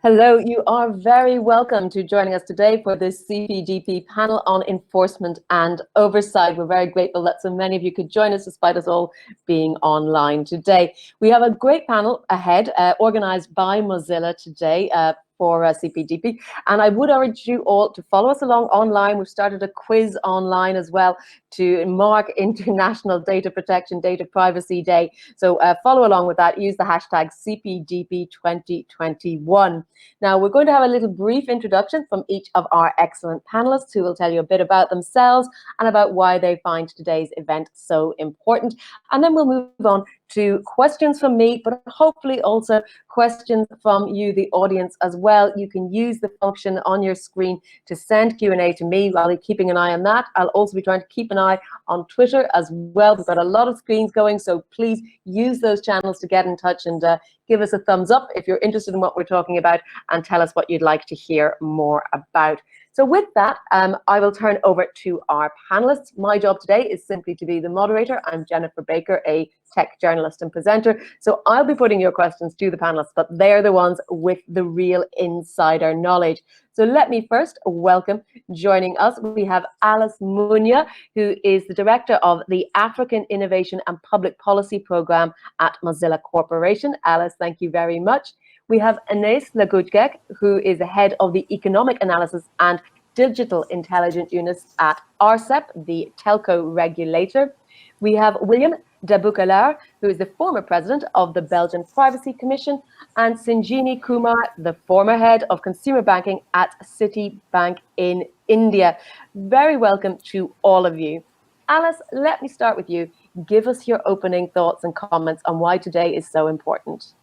Hello, you are very welcome to joining us today for this CPGP panel on enforcement and oversight. We're very grateful that so many of you could join us despite us all being online today. We have a great panel ahead, organized by Mozilla today for CPGP, and I would urge you all to follow us along online. We've started a quiz online as well to mark International Data Protection, Data Privacy Day. So follow along with that. Use the hashtag CPGP2021. Now, we're going to have a little brief introduction from each of our excellent panelists who will tell you a bit about themselves and about why they find today's event so important. And then we'll move on to questions from me, but hopefully also questions from you, the audience, as well. You can use the function on your screen to send Q&A to me. I'll be keeping an eye on that. I'll also be trying to keep an eye on Twitter as well. We've got a lot of screens going, so please use those channels to get in touch and give us a thumbs up if you're interested in what we're talking about, and tell us what you'd like to hear more about. So with that, I will turn over to our panelists. My job today is simply to be the moderator. I'm Jennifer Baker, a tech journalist and presenter. So I'll be putting your questions to the panelists, but they're the ones with the real insider knowledge. So let me first welcome, joining us, we have Alice Munya, who is the director of the African Innovation and Public Policy Program at Mozilla Corporation. Alice, thank you very much. We have Ines Lagujgek, who is the head of the Economic Analysis and Digital Intelligence Units at ARCEP, the telco regulator. We have William de Boucalaire, who is the former president of the Belgian Privacy Commission, and Sanjini Kumar, the former head of consumer banking at Citibank in India. Very welcome to all of you. Alice, let me start with you. Give us your opening thoughts and comments on why today is so important.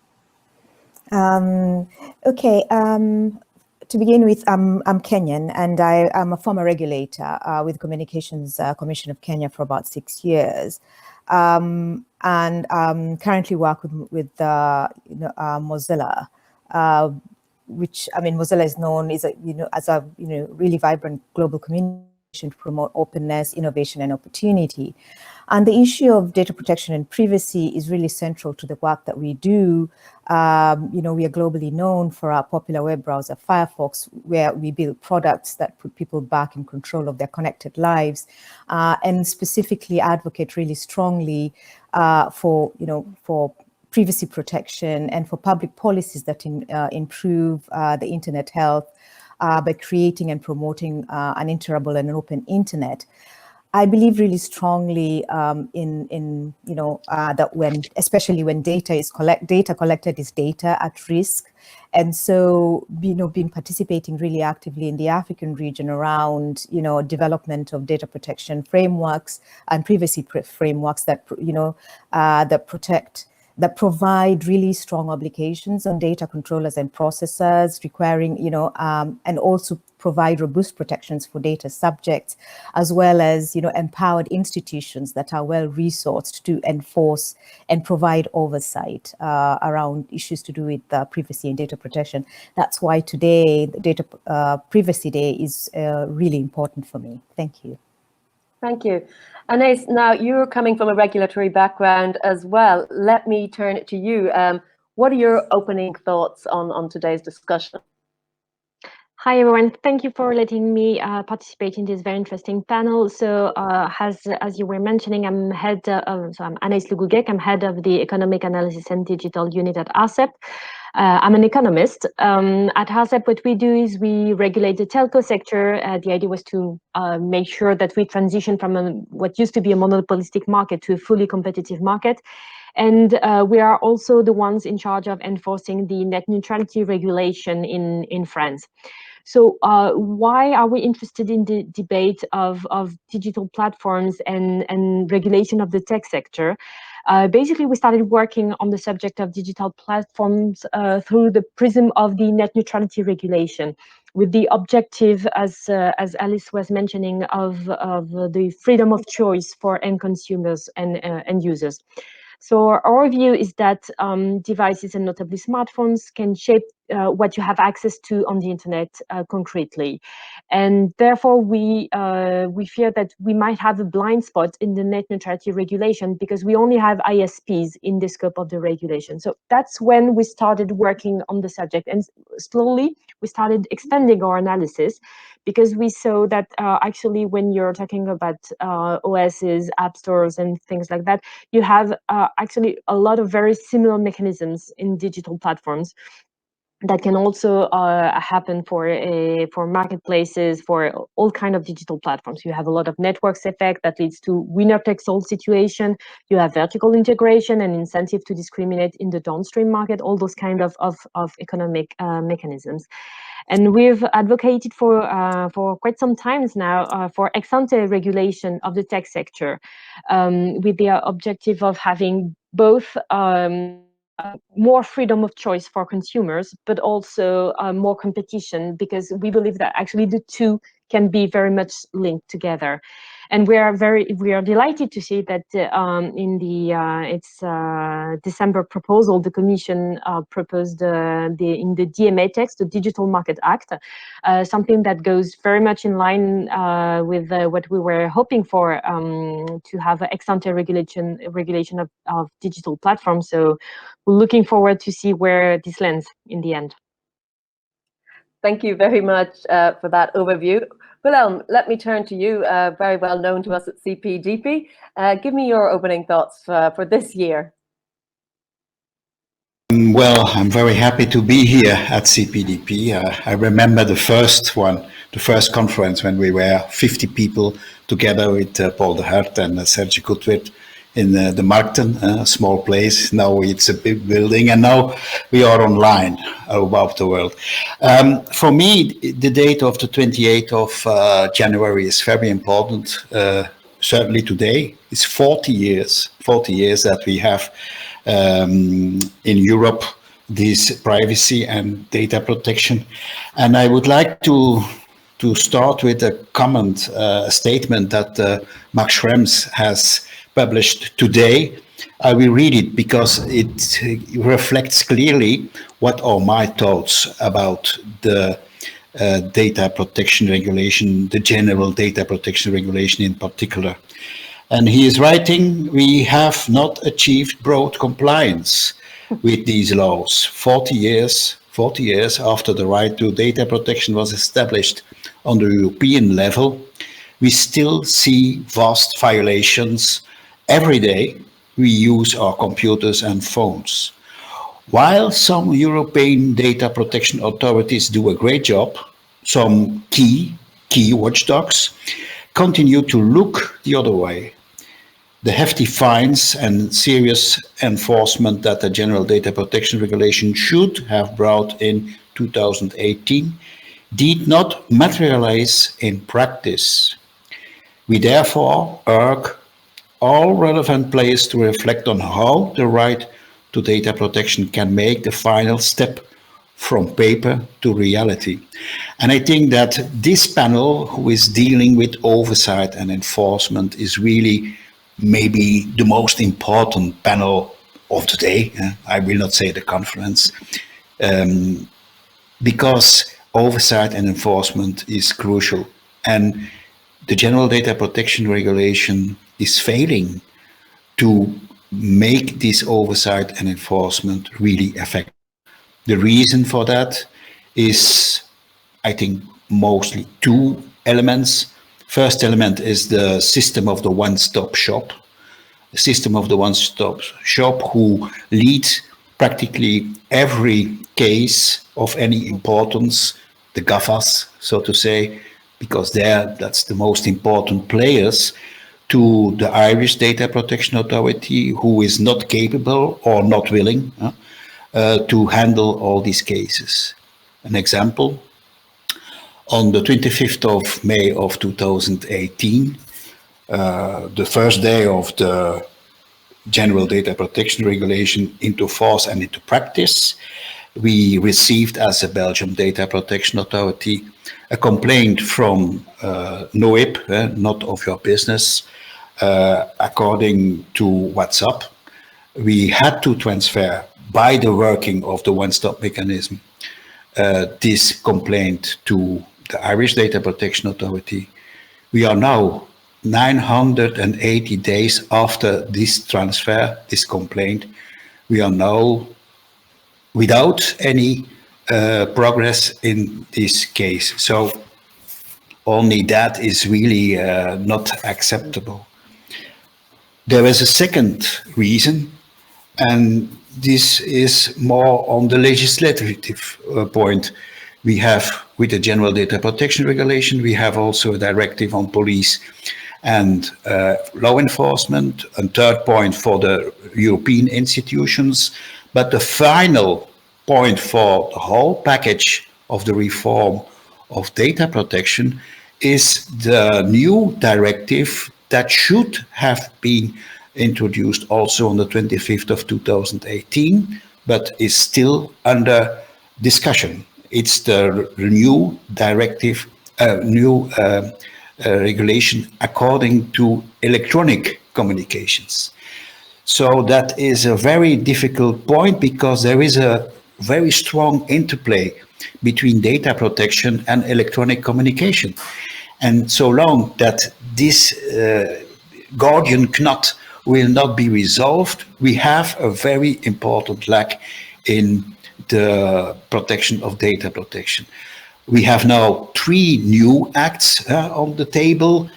Okay. To begin with, I'm Kenyan, and I'm a former regulator with Communications Commission of Kenya for about 6 years, and currently work with Mozilla, which, I mean, Mozilla is known as a really vibrant global community to promote openness, innovation, and opportunity. And the issue of data protection and privacy is really central to the work that we do. We are globally known for our popular web browser, Firefox, where we build products that put people back in control of their connected lives, and specifically advocate really strongly for privacy protection and for public policies that improve the internet health by creating and promoting an interoperable and an open internet. I believe really strongly that especially when data collected is data at risk, and so been participating really actively in the African region around development of data protection frameworks and privacy frameworks that that provide really strong obligations on data controllers and processors, requiring, and also provide robust protections for data subjects, as well as, empowered institutions that are well resourced to enforce and provide oversight around issues to do with privacy and data protection. That's why today, the Data Privacy Day is really important for me. Thank you. Thank you. Ines, now you're coming from a regulatory background as well. Let me turn it to you. What are your opening thoughts on today's discussion? Hi, everyone. Thank you for letting me participate in this very interesting panel. So as you were mentioning, I'm Ines Lagujgek. I'm head of the Economic Analysis and Digital Unit at ARCEP. I'm an economist. At ARCEP, what we do is we regulate the telco sector. The idea was to make sure that we transition from what used to be a monopolistic market to a fully competitive market. And we are also the ones in charge of enforcing the net neutrality regulation in France. So why are we interested in the debate of digital platforms and regulation of the tech sector? Basically, we started working on the subject of digital platforms through the prism of the net neutrality regulation, with the objective, as Alice was mentioning, of the freedom of choice for end consumers and end users. So our view is that devices, and notably smartphones, can shape what you have access to on the internet concretely. And therefore, we fear that we might have a blind spot in the net neutrality regulation because we only have ISPs in the scope of the regulation. So that's when we started working on the subject, and slowly we started expanding our analysis because we saw that actually when you're talking about OSs, app stores, and things like that, you have actually a lot of very similar mechanisms in digital platforms that can also happen for marketplaces, for all kind of digital platforms. You have a lot of networks effect that leads to winner takes all situation. You have vertical integration and incentive to discriminate in the downstream market, all those kind of economic mechanisms. And we've advocated for quite some times now for ex ante regulation of the tech sector, with the objective of having both more freedom of choice for consumers, but also more competition, because we believe that actually the two can be very much linked together. And we are delighted to see that in the December proposal, the Commission proposed in the DMA text, the Digital Market Act, something that goes very much in line with what we were hoping for, to have ex ante regulation of digital platforms. So we're looking forward to see where this lands in the end. Thank you very much for that overview. Willem, let me turn to you, very well known to us at CPDP. Give me your opening thoughts for this year. Well, I'm very happy to be here at CPDP. I remember the first conference when we were 50 people together with Paul de Hart and Serge Goodwit in the Markten, a small place. Now it's a big building, and now we are online about the world. For me, the date of the 28th of January is very important. Certainly today, it's 40 years that we have in Europe this privacy and data protection. And I would like to start with a comment, a statement that Max Schrems has published today. I will read it because it reflects clearly what are my thoughts about the data protection regulation, the general data protection regulation in particular. And he is writing, we have not achieved broad compliance with these laws. 40 years after the right to data protection was established on the European level, we still see vast violations. Every day we use our computers and phones. While some European data protection authorities do a great job, some key watchdogs continue to look the other way. The hefty fines and serious enforcement that the General Data Protection Regulation should have brought in 2018 did not materialize in practice. We therefore urge all relevant players to reflect on how the right to data protection can make the final step from paper to reality. And I think that this panel, who is dealing with oversight and enforcement, is really maybe the most important panel of the day. I will not say the conference, because oversight and enforcement is crucial. And the General Data Protection Regulation is failing to make this oversight and enforcement really effective. The reason for that is, I think, mostly two elements. First element is the system of the one-stop shop. The system of the one-stop shop who leads practically every case of any importance, the GAFAs, so to say, because that's the most important players, to the Irish Data Protection Authority, who is not capable or not willing to handle all these cases. An example, on the 25th of May of 2018, the first day of the General Data Protection Regulation into force and into practice, we received, as a Belgium Data Protection Authority, a complaint from NOIP, not of your business, according to WhatsApp. We had to transfer, by the working of the one-stop mechanism, this complaint to the Irish Data Protection Authority. We are now 980 days after this transfer, this complaint. We are now without any progress in this case. So only that is really not acceptable. There is a second reason, and this is more on the legislative point. We have, with the General Data Protection Regulation, we have also a directive on police and law enforcement, and third point for the European institutions. But the final point for the whole package of the reform of data protection is the new directive that should have been introduced also on the 25th of 2018, but is still under discussion. It's the new directive, regulation according to electronic communications. So that is a very difficult point because there is a very strong interplay between data protection and electronic communication. And so long that this Gordian knot will not be resolved, we have a very important lack in the protection of data protection. We have now 3 new acts on the table: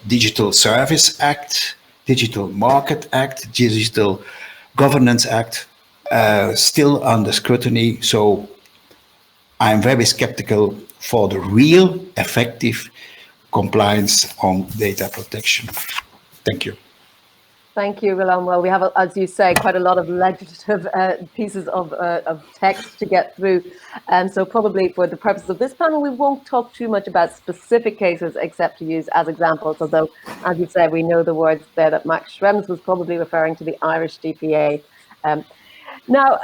Digital Service Act, Digital Market Act, Digital Governance Act, still under scrutiny. So I'm very skeptical for the real effective compliance on data protection. Thank you. Thank you, Willem. Well, we have, as you say, quite a lot of legislative pieces of text to get through. And so probably for the purposes of this panel, we won't talk too much about specific cases except to use as examples, although, as you said, we know the words there that Max Schrems was probably referring to the Irish DPA. Now,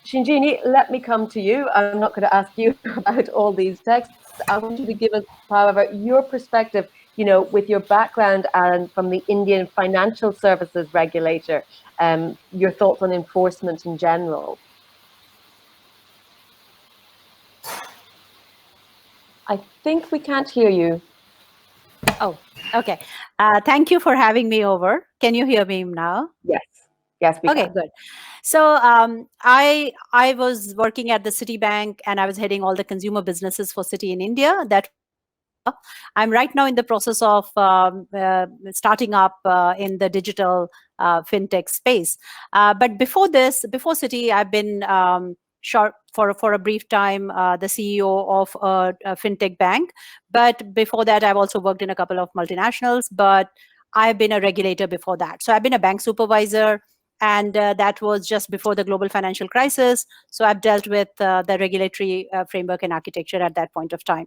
Shinjini, let me come to you. I'm not going to ask you about all these texts. I want you to give us, however, your perspective, you know, with your background and from the Indian Financial Services Regulator, your thoughts on enforcement in general. I think we can't hear you. Oh, okay. Thank you for having me over. Can you hear me now? Yes. Yes, we Okay, can. good. So I was working at the Citibank and I was heading all the consumer businesses for Citi in India. I'm right now in the process of starting up in the digital fintech space. But before Citi, I've been short for a brief time the CEO of a fintech bank. But before that, I've also worked in a couple of multinationals. But I've been a regulator before that. So I've been a bank supervisor. And that was just before the global financial crisis. So I've dealt with the regulatory framework and architecture at that point of time.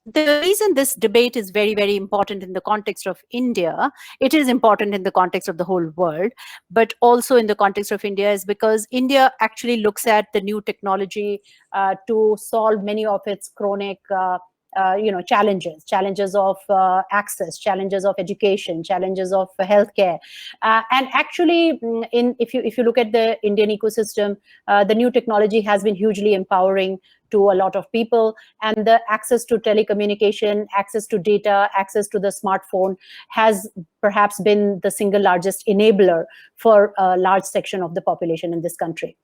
The reason this debate is very, very important in the context of India, it is important in the context of the whole world, but also in the context of India is because India actually looks at the new technology to solve many of its chronic challenges of access, challenges of education, challenges of healthcare, and actually, if you look at the Indian ecosystem, the new technology has been hugely empowering to a lot of people, and the access to telecommunication, access to data, access to the smartphone has perhaps been the single largest enabler for a large section of the population in this country.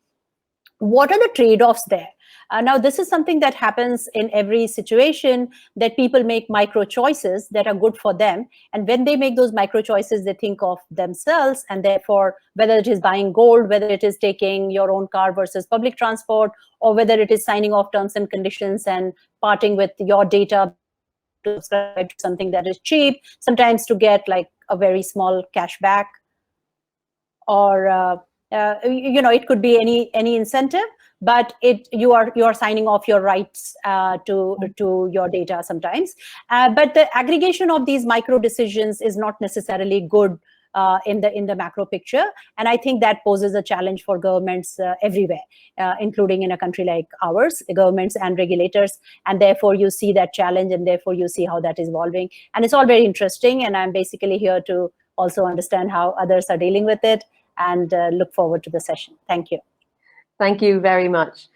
What are the trade-offs there? Now, this is something that happens in every situation, that people make micro choices that are good for them. And when they make those micro choices, they think of themselves. And therefore, whether it is buying gold, whether it is taking your own car versus public transport, or whether it is signing off terms and conditions and parting with your data to subscribe to something that is cheap, sometimes to get like a very small cash back, or it could be any incentive, but you are signing off your rights to your data sometimes. But the aggregation of these micro decisions is not necessarily good in the macro picture, and I think that poses a challenge for governments everywhere, including in a country like ours, governments and regulators. And therefore, you see that challenge, and therefore you see how that is evolving. And it's all very interesting. And I'm basically here to also understand how others are dealing with it, and look forward to the session. Thank you. Thank you very much.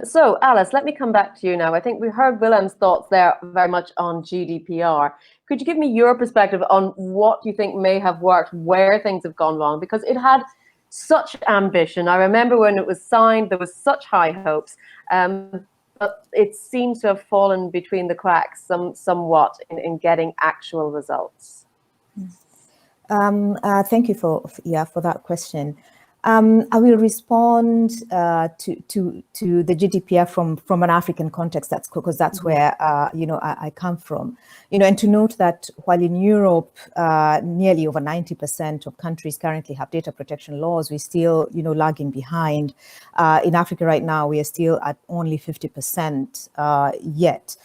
So, Alice, let me come back to you now. I think we heard Willem's thoughts there very much on GDPR. Could you give me your perspective on what you think may have worked, where things have gone wrong? Because it had such ambition. I remember when it was signed, there was such high hopes, but it seems to have fallen between the cracks somewhat in getting actual results. Thank you for that question. I will respond to the GDPR from an African context. That's because that's where I come from. And to note that while in Europe nearly over 90% of countries currently have data protection laws, we're still lagging behind. In Africa right now, we are still at only 50% yet.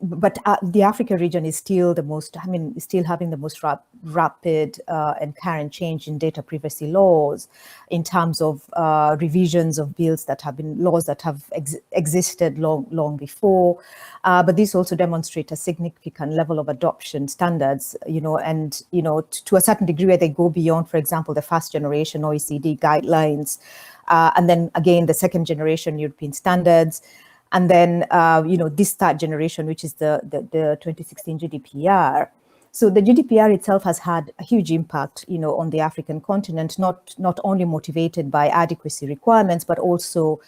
But the Africa region is still the most, still having the most rapid and current change in data privacy laws in terms of revisions of laws that have existed long before. But this also demonstrates a significant level of adoption standards, and, to a certain degree where they go beyond, for example, the first generation OECD guidelines, and then again, the second generation European standards. And then, this third generation, which is the 2016 GDPR. So the GDPR itself has had a huge impact, on the African continent, not only motivated by adequacy requirements, but also,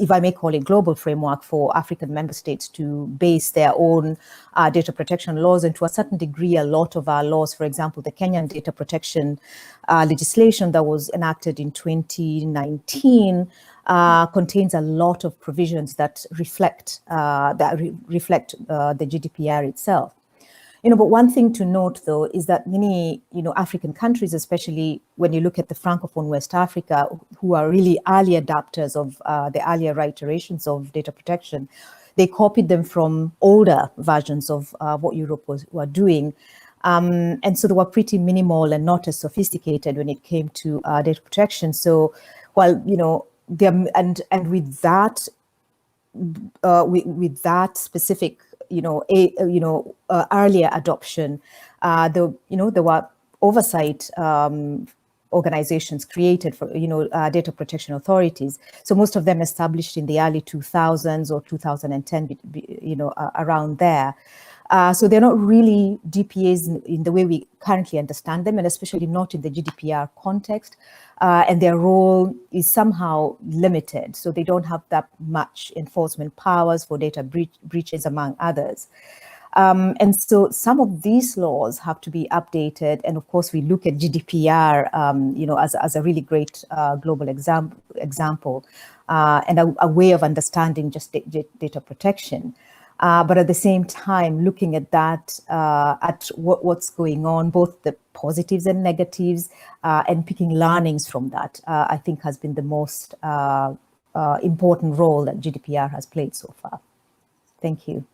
if I may call it, global framework for African member states to base their own data protection laws. And to a certain degree, a lot of our laws, for example, the Kenyan data protection legislation that was enacted in 2019 contains a lot of provisions that reflect the GDPR itself. But one thing to note, though, is that many, African countries, especially when you look at the Francophone West Africa, who are really early adopters of the earlier iterations of data protection, they copied them from older versions of what Europe were doing. And so they were pretty minimal and not as sophisticated when it came to data protection. So while, and with that, with that specific earlier adoption, there were oversight organizations created for data protection authorities. So most of them established in the early 2000s or 2010, around there. So they're not really DPAs in the way we currently understand them, and especially not in the GDPR context. And their role is somehow limited. So they don't have that much enforcement powers for data breaches, among others. And so some of these laws have to be updated. And of course, we look at GDPR, as a really great global example and a way of understanding just data protection. But at the same time, looking at that, at what's going on, both the positives and negatives, and picking learnings from that, I think has been the most important role that GDPR has played so far. Thank you.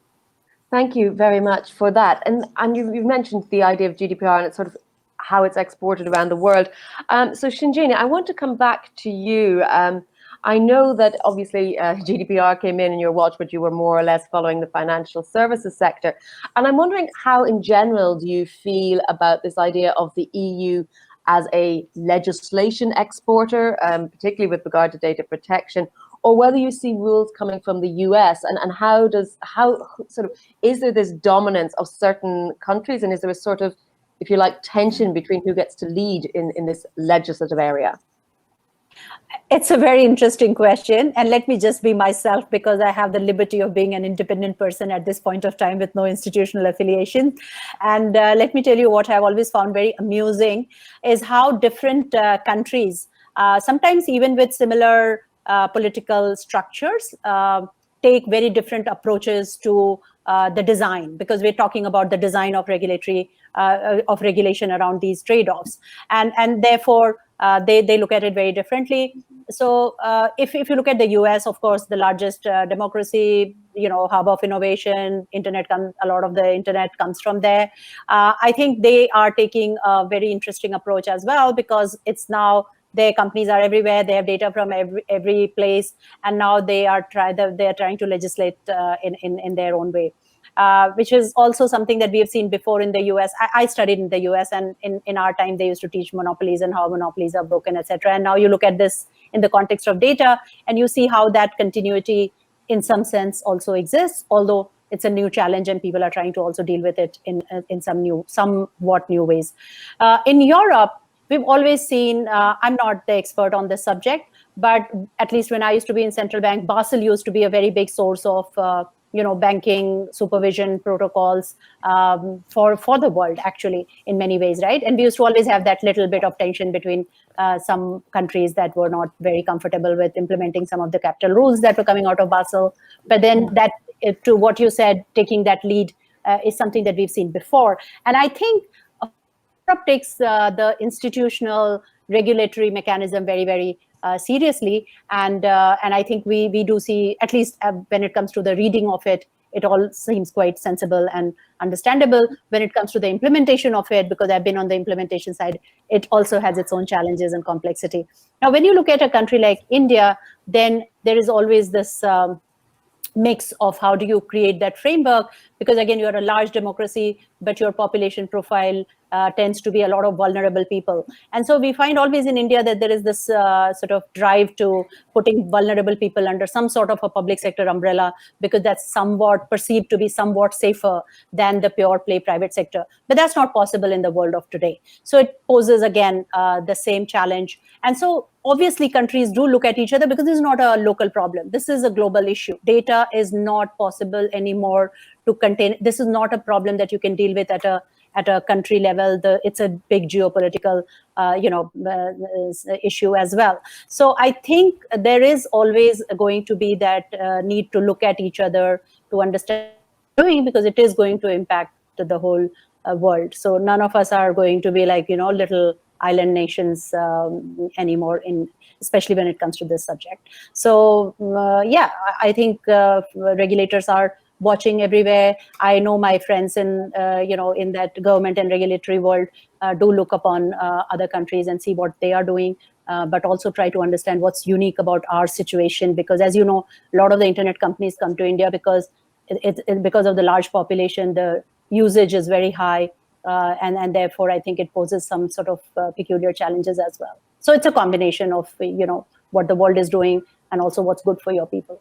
Thank you very much for that. And you've mentioned the idea of GDPR and it's sort of how it's exported around the world. So Shinjini, I want to come back to you. I know that obviously GDPR came in your watch, but you were more or less following the financial services sector. And I'm wondering how in general do you feel about this idea of the EU as a legislation exporter, particularly with regard to data protection, or whether you see rules coming from the US and how is there this dominance of certain countries, and is there a sort of, if you like, tension between who gets to lead in this legislative area? It's a very interesting question. And let me just be myself, because I have the liberty of being an independent person at this point of time with no institutional affiliation. And let me tell you what I've always found very amusing is how different countries, sometimes even with similar political structures, take very different approaches to the design, because we're talking about the design of regulatory of regulation around these trade-offs, and therefore they look at it very differently. So if you look at the US, of course, the largest democracy, hub of innovation, a lot of the internet comes from there. I think they are taking a very interesting approach as well, because it's now their companies are everywhere. They have data from every place, and now they are trying to legislate in their own way. which is also something that we have seen before in the US. I studied in the US, and in our time, they used to teach monopolies and how monopolies are broken, etc. And now you look at this in the context of data, and you see how that continuity in some sense also exists, although it's a new challenge and people are trying to also deal with it in somewhat new ways. In Europe, we've always seen, I'm not the expert on this subject, but at least when I used to be in central bank, Basel used to be a very big source of banking supervision protocols for the world, actually, in many ways, right? And we used to always have that little bit of tension between some countries that were not very comfortable with implementing some of the capital rules that were coming out of Basel. But then that, to what you said, taking that lead is something that we've seen before. And I think Europe takes the institutional regulatory mechanism very, very seriously, and I think we do see, at least when it comes to the reading of it, it all seems quite sensible and understandable. When it comes to the implementation of it, because I've been on the implementation side, it also has its own challenges and complexity. Now, when you look at a country like India, then there is always this mix of how do you create that framework, because again, you're a large democracy, but your population profile tends to be a lot of vulnerable people. And so we find always in India that there is this sort of drive to putting vulnerable people under some sort of a public sector umbrella, because that's somewhat perceived to be somewhat safer than the pure play private sector. But that's not possible in the world of today. So it poses, again, the same challenge. And so obviously countries do look at each other, because this is not a local problem. This is a global issue. Data is not possible anymore to contain. This is not a problem that you can deal with at a country level. It's a big geopolitical issue as well. So I think there is always going to be that need to look at each other to understand what we're doing, because it is going to impact the whole world. So none of us are going to be like, little island nations anymore, especially when it comes to this subject. So yeah, I think regulators are watching everywhere. I know my friends in in that government and regulatory world do look upon other countries and see what they are doing, but also try to understand what's unique about our situation, because as you know, a lot of the internet companies come to India because because of the large population, the usage is very high, and therefore I think it poses some sort of peculiar challenges as well. So it's a combination of what the world is doing and also what's good for your people.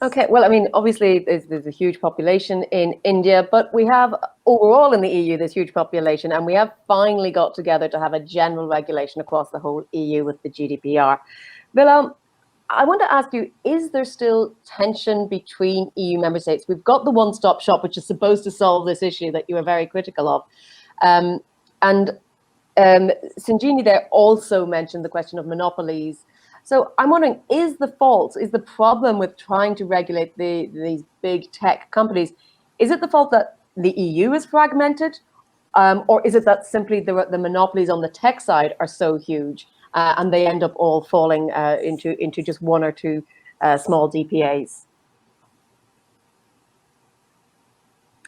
Okay, well, I mean, obviously there's a huge population in India, but we have overall in the EU this huge population, and we have finally got together to have a general regulation across the whole EU with the GDPR. Bilal, I want to ask you, is there still tension between EU member states? We've got the one-stop shop, which is supposed to solve this issue that you were very critical of. And Sanjini there also mentioned the question of monopolies. So I'm wondering, is the problem with trying to regulate these big tech companies, is it the fault that the EU is fragmented? Or is it that simply the monopolies on the tech side are so huge and they end up all falling into just one or two small DPAs?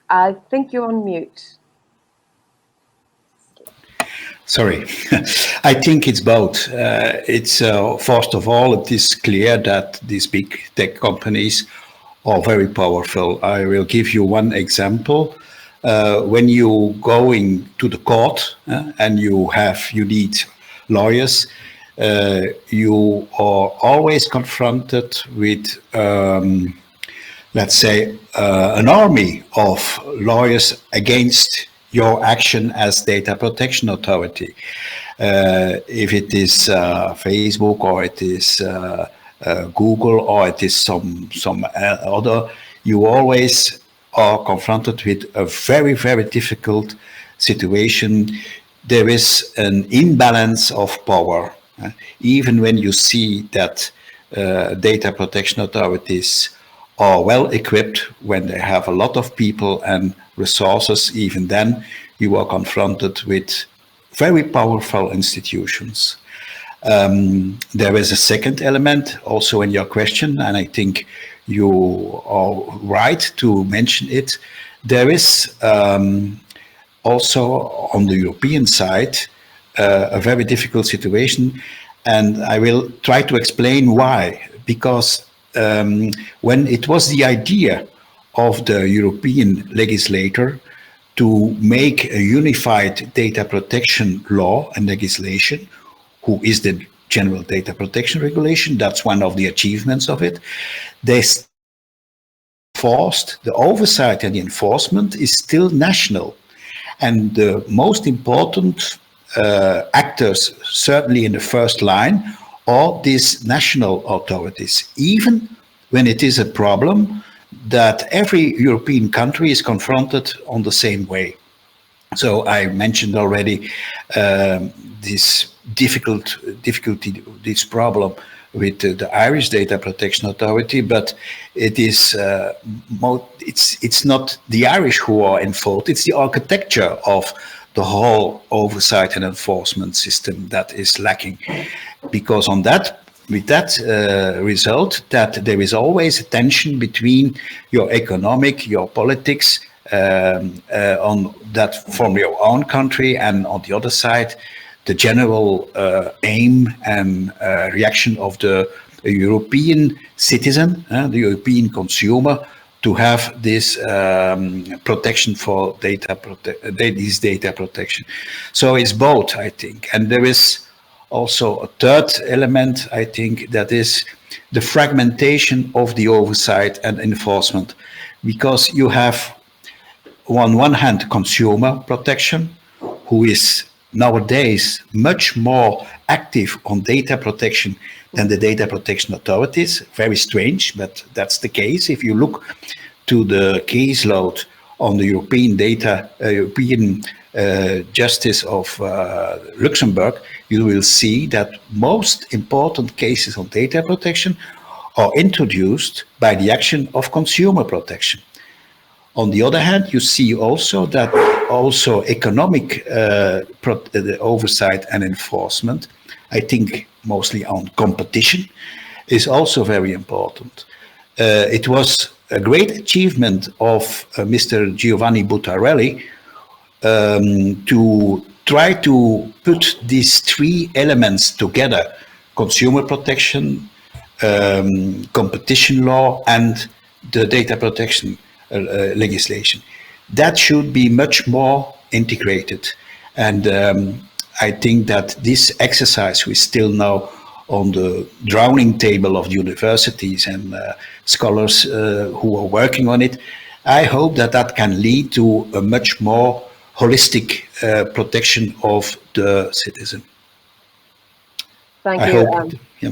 I think you're on mute. Sorry, I think it's both. It's first of all, it is clear that these big tech companies are very powerful. I will give you one example. When you going to the court and you need lawyers, you are always confronted with, let's say, an army of lawyers against your action as data protection authority. If it is Facebook, or it is Google, or it is some other, you always are confronted with a very, very difficult situation. There is an imbalance of power. Even when you see that data protection authorities are well equipped, when they have a lot of people and resources, even then you are confronted with very powerful institutions. There is a second element also in your question, and I think you are right to mention it. There is also on the European side a very difficult situation, and I will try to explain why. Because when it was the idea of the European legislator to make a unified data protection law and legislation, who is the General Data Protection Regulation. That's one of the achievements of it. They forced the oversight and the enforcement is still national. And the most important actors, certainly in the first line, are these national authorities, even when it is a problem that every European country is confronted on the same way. So I mentioned already this difficulty, this problem with the Irish Data Protection Authority, but it is it's not the Irish who are in fault. It's the architecture of the whole oversight and enforcement system that is lacking, because on that. With that result, that there is always a tension between your economic, your politics, on that from your own country, and on the other side, the general aim and reaction of the European citizen, the European consumer, to have this protection for this data protection. So it's both, I think, and there is also a third element, I think, that is the fragmentation of the oversight and enforcement, because you have on one hand consumer protection, who is nowadays much more active on data protection than the data protection authorities. Very strange, but that's the case. If you look to the caseload on the European Justice of Luxembourg, you will see that most important cases on data protection are introduced by the action of consumer protection. On the other hand, you see also that also economic oversight and enforcement, I think mostly on competition, is also very important. It was a great achievement of Mr. Giovanni Buttarelli to try to put these three elements together: consumer protection, competition law, and the data protection legislation. That should be much more integrated. And I think that this exercise, we still now on the drawing table of universities and scholars who are working on it. I hope that that can lead to a much more holistic protection of the citizen. Thank I you. hope, yeah.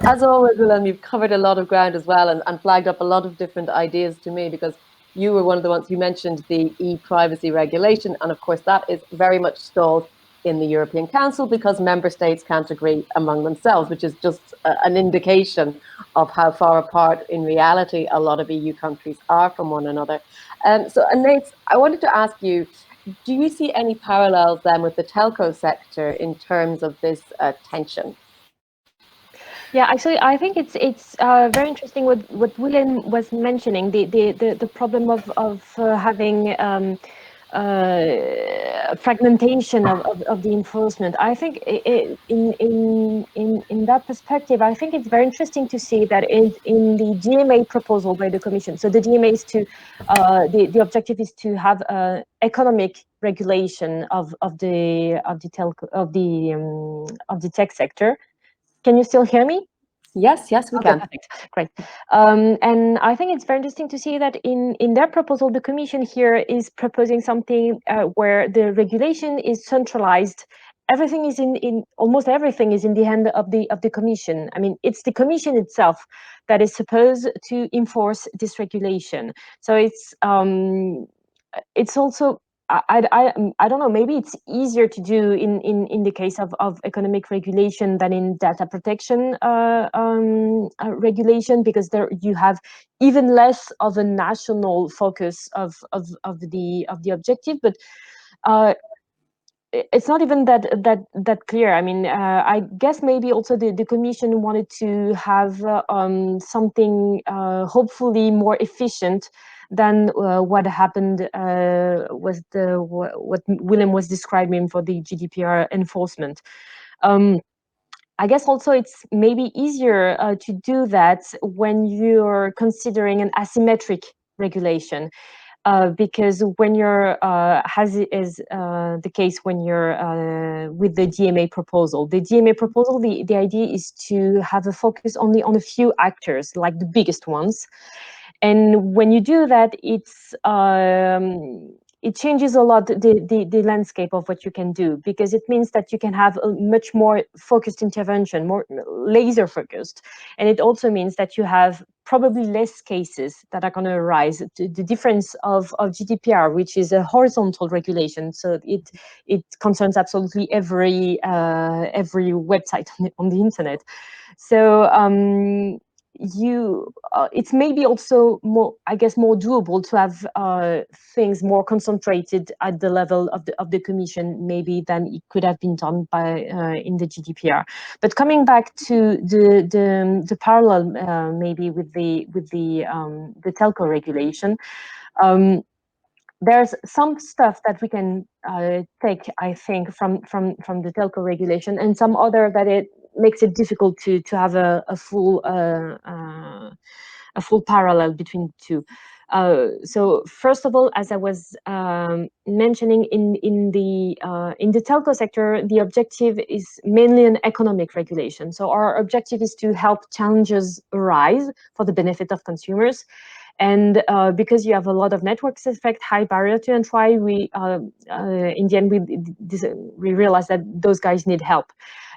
As always, Willem, you've covered a lot of ground as well, and flagged up a lot of different ideas to me, because you were one of the ones, you mentioned the e-privacy regulation, and of course that is very much stalled in the European Council because member states can't agree among themselves, which is just an indication of how far apart in reality a lot of EU countries are from one another. So Anais, I wanted to ask you, do you see any parallels then with the telco sector in terms of this tension? Yeah, actually, I think it's very interesting what Willem was mentioning, the problem of having fragmentation of the enforcement. I think in that perspective, I think it's very interesting to see that in the DMA proposal by the Commission. So the DMA is to the objective is to have economic regulation of the telco of the tech sector. Can you still hear me? Yes, we okay, can. Perfect. Great. And I think it's very interesting to see that in their proposal, the Commission here is proposing something where the regulation is centralized. Everything is almost everything is in the hand of the Commission. I mean, it's the Commission itself that is supposed to enforce this regulation. So it's also I don't know, maybe it's easier to do in the case of economic regulation than in data protection regulation, because there you have even less of a national focus of the objective, but it's not even that clear. I mean, I guess maybe also the Commission wanted to have something hopefully more efficient than what happened with what Willem was describing for the GDPR enforcement. I guess also it's maybe easier to do that when you're considering an asymmetric regulation. Because when you're, as is the case when you're with the DMA proposal. The DMA proposal, the idea is to have a focus only on a few actors, like the biggest ones. And when you do that, it changes a lot the landscape of what you can do, because it means that you can have a much more focused intervention, more laser focused. And it also means that you have probably less cases that are going to arise. The difference of GDPR, which is a horizontal regulation, so it concerns absolutely every website on the internet. So it's maybe also more, I guess, more doable to have things more concentrated at the level of the Commission, maybe than it could have been done by in the GDPR. But coming back to the parallel, maybe with the telco regulation. There's some stuff that we can take, I think, from the telco regulation, and some other that it makes it difficult to have a full parallel between the two. So first of all, as I was mentioning, in the telco sector, the objective is mainly an economic regulation. So our objective is to help challenges arise for the benefit of consumers. And because you have a lot of networks effect, high barrier to entry, we in the end we realized that those guys need help.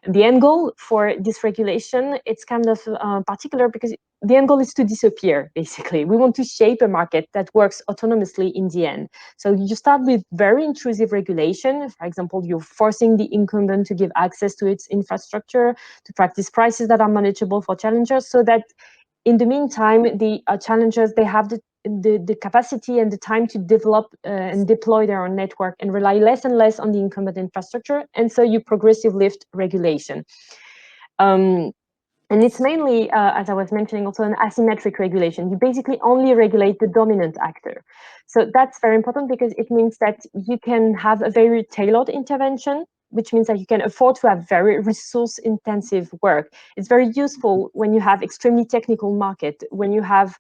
And the end goal for this regulation, it's kind of particular, because the end goal is to disappear, basically. We want to shape a market that works autonomously in the end. So you start with very intrusive regulation. For example, you're forcing the incumbent to give access to its infrastructure, to practice prices that are manageable for challengers, so that in the meantime, the challengers, they have the capacity and the time to develop and deploy their own network and rely less and less on the incumbent infrastructure. And so you progressive lift regulation. And it's mainly, as I was mentioning, also an asymmetric regulation. You basically only regulate the dominant actor. So that's very important, because it means that you can have a very tailored intervention, which means that you can afford to have very resource-intensive work. It's very useful when you have extremely technical market, when you have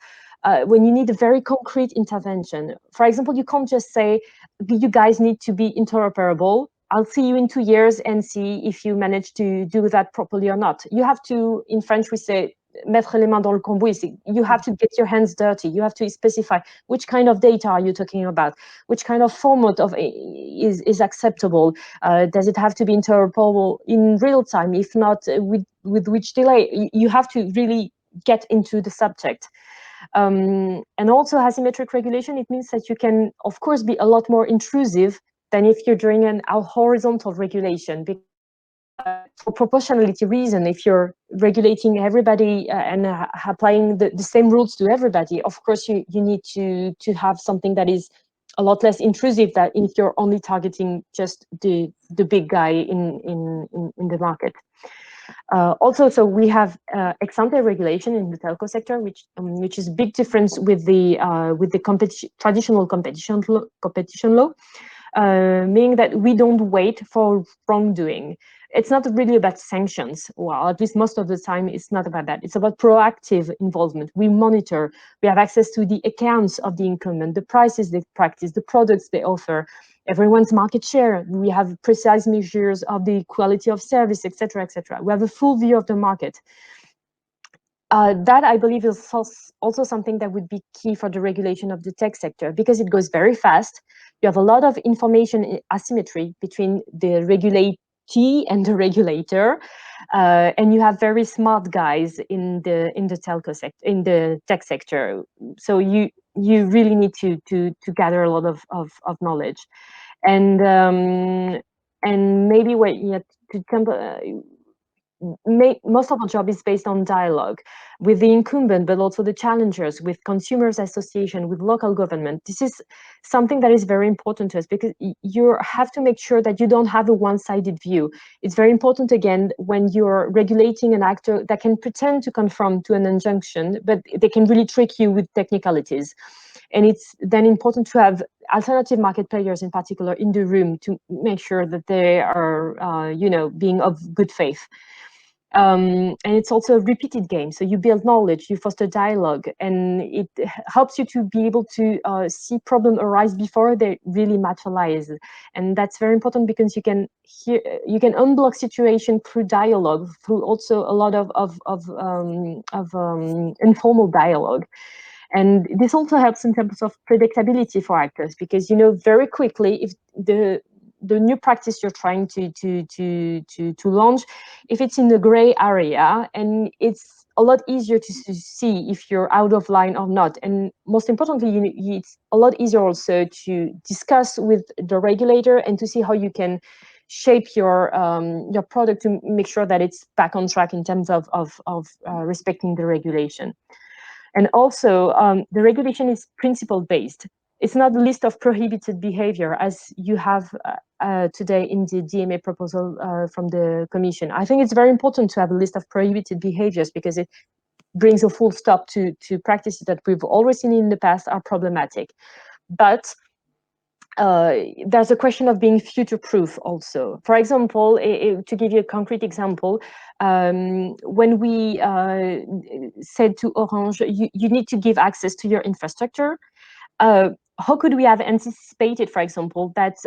when you need a very concrete intervention. For example, you can't just say, you guys need to be interoperable. I'll see you in 2 years and see if you manage to do that properly or not. You have to, in French, we say, mettre les mains dans le cambouis. You have to get your hands dirty. You have to specify which kind of data are you talking about, which kind of format is acceptable. Does it have to be interoperable in real time? If not, with which delay? You have to really get into the subject. And also asymmetric regulation, it means that you can, of course, be a lot more intrusive than if you're doing a horizontal regulation. For proportionality reason, if you're regulating everybody and applying the same rules to everybody, of course you need to have something that is a lot less intrusive than if you're only targeting just the big guy in the market. Also, so we have ex ante regulation in the telco sector, which is a big difference with the traditional competition law. Meaning that we don't wait for wrongdoing. It's not really about sanctions. Well, at least most of the time, it's not about that. It's about proactive involvement. We monitor. We have access to the accounts of the incumbent, the prices they practice, the products they offer, everyone's market share. We have precise measures of the quality of service, etc., etc. We have a full view of the market. That, I believe, is also something that would be key for the regulation of the tech sector, because it goes very fast. You have a lot of information asymmetry between the regulatee and the regulator, and you have very smart guys in the telco sector, in the tech sector. So you really need to gather a lot of knowledge, and maybe what you have to most of our job is based on dialogue with the incumbent, but also the challengers, with consumers association, with local government. This is something that is very important to us, because you have to make sure that you don't have a one-sided view. It's very important, again, when you're regulating an actor that can pretend to conform to an injunction, but they can really trick you with technicalities. And it's then important to have alternative market players, in particular, in the room, to make sure that they are, being of good faith. And it's also a repeated game. So you build knowledge, you foster dialogue, and it helps you to be able to see problems arise before they really materialize. And that's very important because you can unblock situation through dialogue, through also a lot of informal dialogue. And this also helps in terms of predictability for actors, because you know very quickly if the new practice you're trying to launch, if it's in the gray area, and it's a lot easier to see if you're out of line or not. And most importantly, it's a lot easier also to discuss with the regulator and to see how you can shape your product to make sure that it's back on track in terms of respecting the regulation. And also, the regulation is principle-based. It's not a list of prohibited behavior as you have today in the DMA proposal from the Commission. I think it's very important to have a list of prohibited behaviors because it brings a full stop to practices that we've always seen in the past are problematic. But there's a question of being future-proof also. For example, to give you a concrete example, when we said to Orange, you need to give access to your infrastructure, how could we have anticipated, for example, that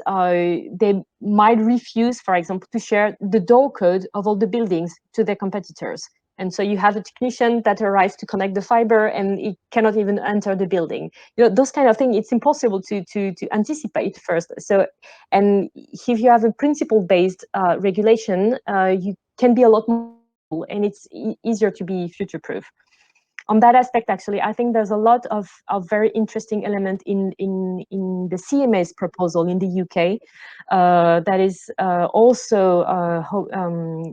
they might refuse, for example, to share the door code of all the buildings to their competitors? And so you have a technician that arrives to connect the fiber and it cannot even enter the building. You know, those kind of things, it's impossible to anticipate first. So, and if you have a principle-based regulation, you can be a lot more, and it's easier to be future-proof. On that aspect, actually, I think there's a lot of very interesting element in the CMA's proposal in the UK that is also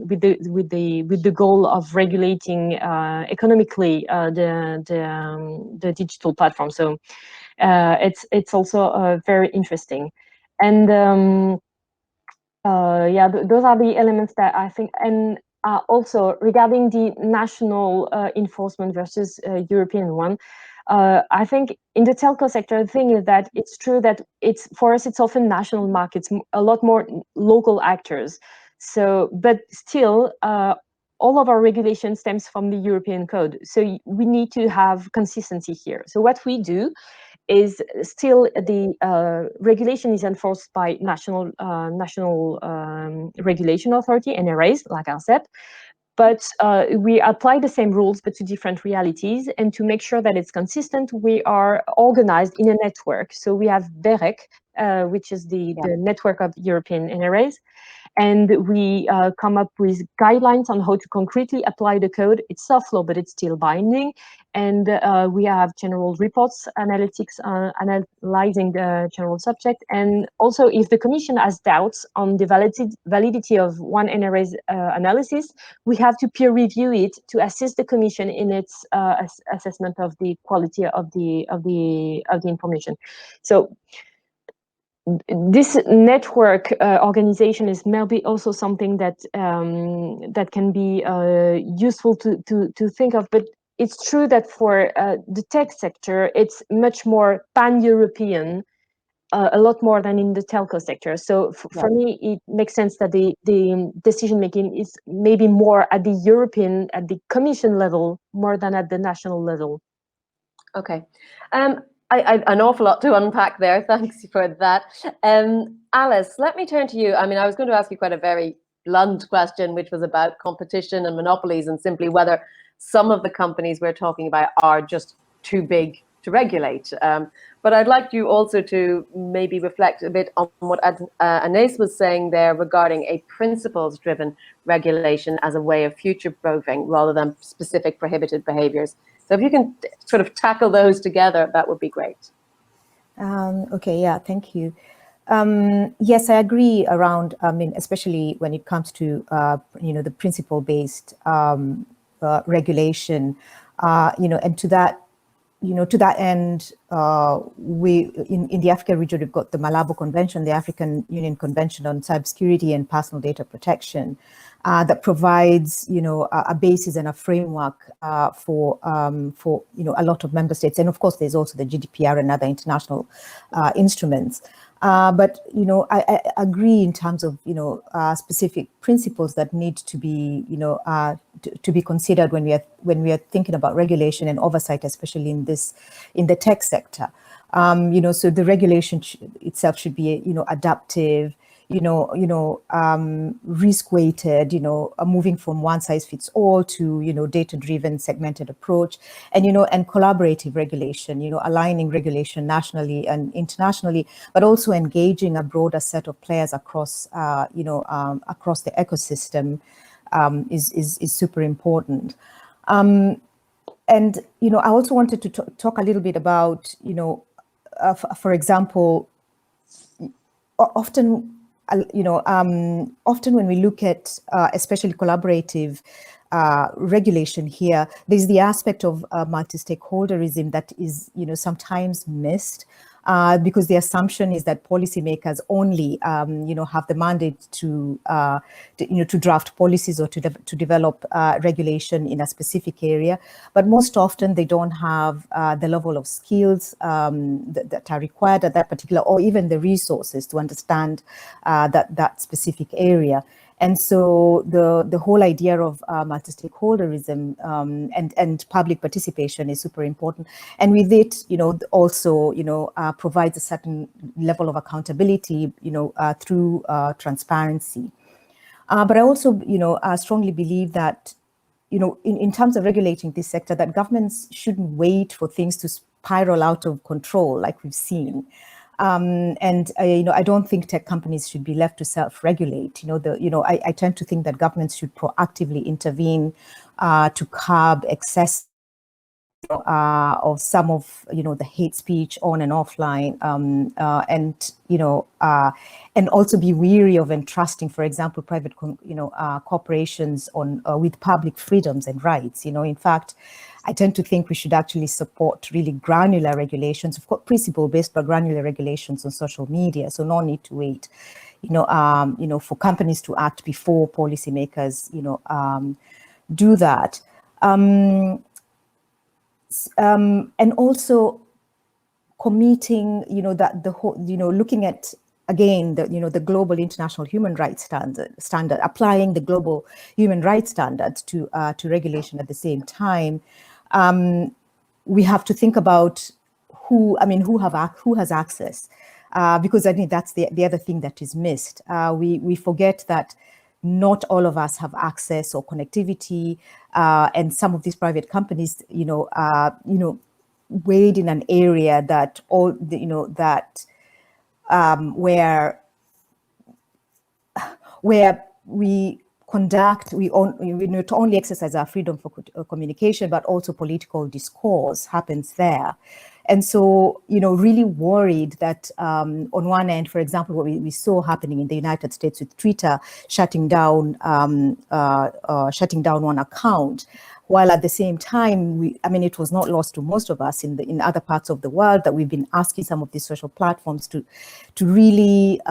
with the goal of regulating economically the digital platform. So it's also very interesting, and yeah, those are the elements that I think. And also regarding the national enforcement versus European one, I think in the telco sector, the thing is that it's true that for us it's often national markets, a lot more local actors. So, but still, all of our regulation stems from the European code. So we need to have consistency here. So what we do is still the regulation is enforced by national regulation authority, NRAs, like I said, but we apply the same rules but to different realities. And to make sure that it's consistent, we are organized in a network. So we have BEREC, which is the network of European NRAs. And we come up with guidelines on how to concretely apply the code. It's soft law, but it's still binding. And we have general reports, analytics, analyzing the general subject. And also, if the Commission has doubts on the validity of one NRA's analysis, we have to peer review it to assist the Commission in its assessment of the quality of the information. So this network organization is maybe also something that that can be useful to think of. But it's true that for the tech sector, it's much more pan-European, a lot more than in the telco sector. So for me, it makes sense that the decision making is maybe more at the European, at the Commission level, more than at the national level. Okay. An awful lot to unpack there. Thanks for that. Alice, let me turn to you. I mean, I was going to ask you quite a very blunt question, which was about competition and monopolies and simply whether some of the companies we're talking about are just too big to regulate. But I'd like you also to maybe reflect a bit on what Anais was saying there regarding a principles-driven regulation as a way of future-proofing rather than specific prohibited behaviors. So if you can sort of tackle those together, that would be great. Okay, yeah, thank you. Yes, I agree around, I mean, especially when it comes to, the principle-based regulation, and to that, to that end, we in the African region, we've got the Malabo Convention, the African Union Convention on Cybersecurity and Personal Data Protection, that provides, a basis and a framework for a lot of member states. And of course, there's also the GDPR and other international instruments. But I agree in terms of specific principles that need to be to be considered when we are thinking about regulation and oversight, especially in the tech sector. So the regulation itself should be adaptive, risk weighted, moving from one size fits all to data driven segmented approach, and and collaborative regulation, aligning regulation nationally and internationally, but also engaging a broader set of players across across the ecosystem is super important. And I also wanted to talk a little bit about for example, often often when we look at especially collaborative regulation here, there's the aspect of multi-stakeholderism that is sometimes missed. Because the assumption is that policymakers only, have the mandate to draft policies or to develop regulation in a specific area. But most often they don't have the level of skills that are required at that particular, or even the resources to understand that specific area. And so the whole idea of multi-stakeholderism and public participation is super important. And with it, also, provides a certain level of accountability, through transparency. But I also, strongly believe that, in terms of regulating this sector, that governments shouldn't wait for things to spiral out of control like we've seen. I don't think tech companies should be left to self-regulate. I tend to think that governments should proactively intervene to curb excess of some of the hate speech on and offline, and also be weary of entrusting, for example, private corporations on with public freedoms and rights. In fact, I tend to think we should actually support really granular regulations, of course, principle-based, but granular regulations on social media. So no need to wait, for companies to act before policymakers, do that. And also committing, that the whole, looking at again the global international human rights standard, applying the global human rights standards to regulation at the same time. We have to think about who has access, because I think that's the other thing that is missed. We forget that not all of us have access or connectivity, and some of these private companies, wade in an area that where we not only exercise our freedom for communication, but also political discourse happens there. And so, really worried that on one end, for example, what we saw happening in the United States with Twitter shutting down one account, while at the same time, it was not lost to most of us in other parts of the world that we've been asking some of these social platforms to really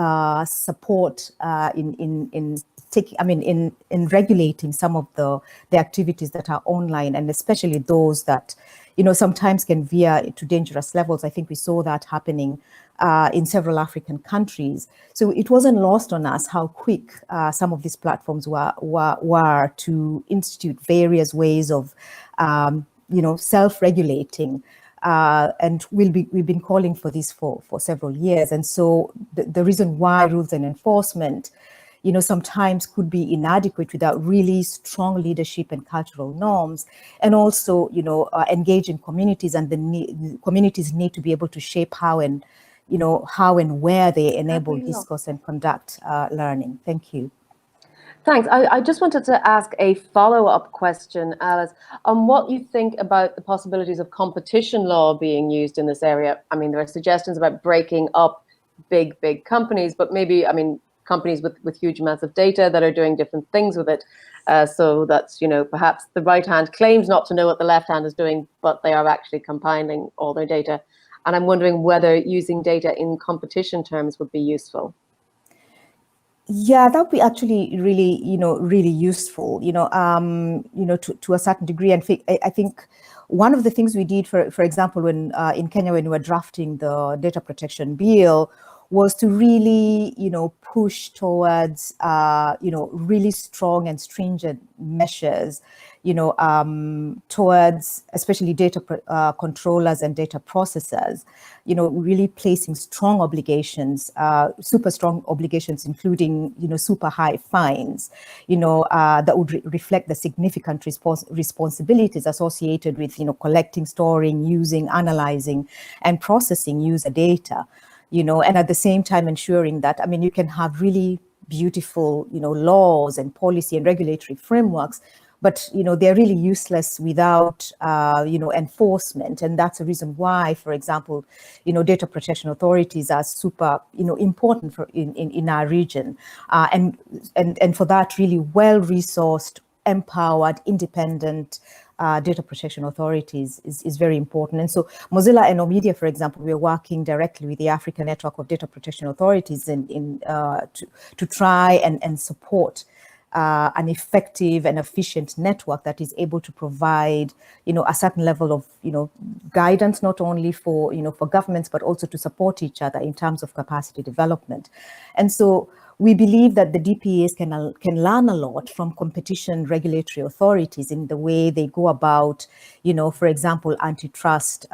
support in regulating some of the activities that are online, and especially those that sometimes can veer to dangerous levels. I think we saw that happening in several African countries. So it wasn't lost on us how quick some of these platforms were to institute various ways of self-regulating. And we've been calling for this for several years. And so the reason why rules and enforcement sometimes could be inadequate without really strong leadership and cultural norms, and also, engaging communities, and communities need to be able to shape how and where they enable discourse and conduct learning. Thank you. Thanks. I just wanted to ask a follow-up question, Alice, on what you think about the possibilities of competition law being used in this area. There are suggestions about breaking up big companies, but maybe, companies with huge amounts of data that are doing different things with it. So that's, perhaps the right hand claims not to know what the left hand is doing, but they are actually compiling all their data. And I'm wondering whether using data in competition terms would be useful. Yeah, that would be actually really, really useful, to a certain degree. And I think one of the things we did, for example, when in Kenya, when we were drafting the data protection bill, was to really, push towards, really strong and stringent measures, towards especially data controllers and data processors, really placing strong obligations, super strong obligations, including, super high fines, that would reflect the significant responsibilities associated with, collecting, storing, using, analyzing, and processing user data, and at the same time ensuring that, you can have really beautiful, laws and policy and regulatory frameworks, but they're really useless without enforcement. And that's a reason why, for example, data protection authorities are super important for in our region, and for that, really well-resourced, empowered, independent data protection authorities is very important. And so Mozilla and Omedia, for example, we're working directly with the African Network of Data Protection Authorities to try and support an effective and efficient network that is able to provide, a certain level of, guidance, not only for, for governments, but also to support each other in terms of capacity development. And so we believe that the DPAs can learn a lot from competition regulatory authorities in the way they go about, for example, antitrust,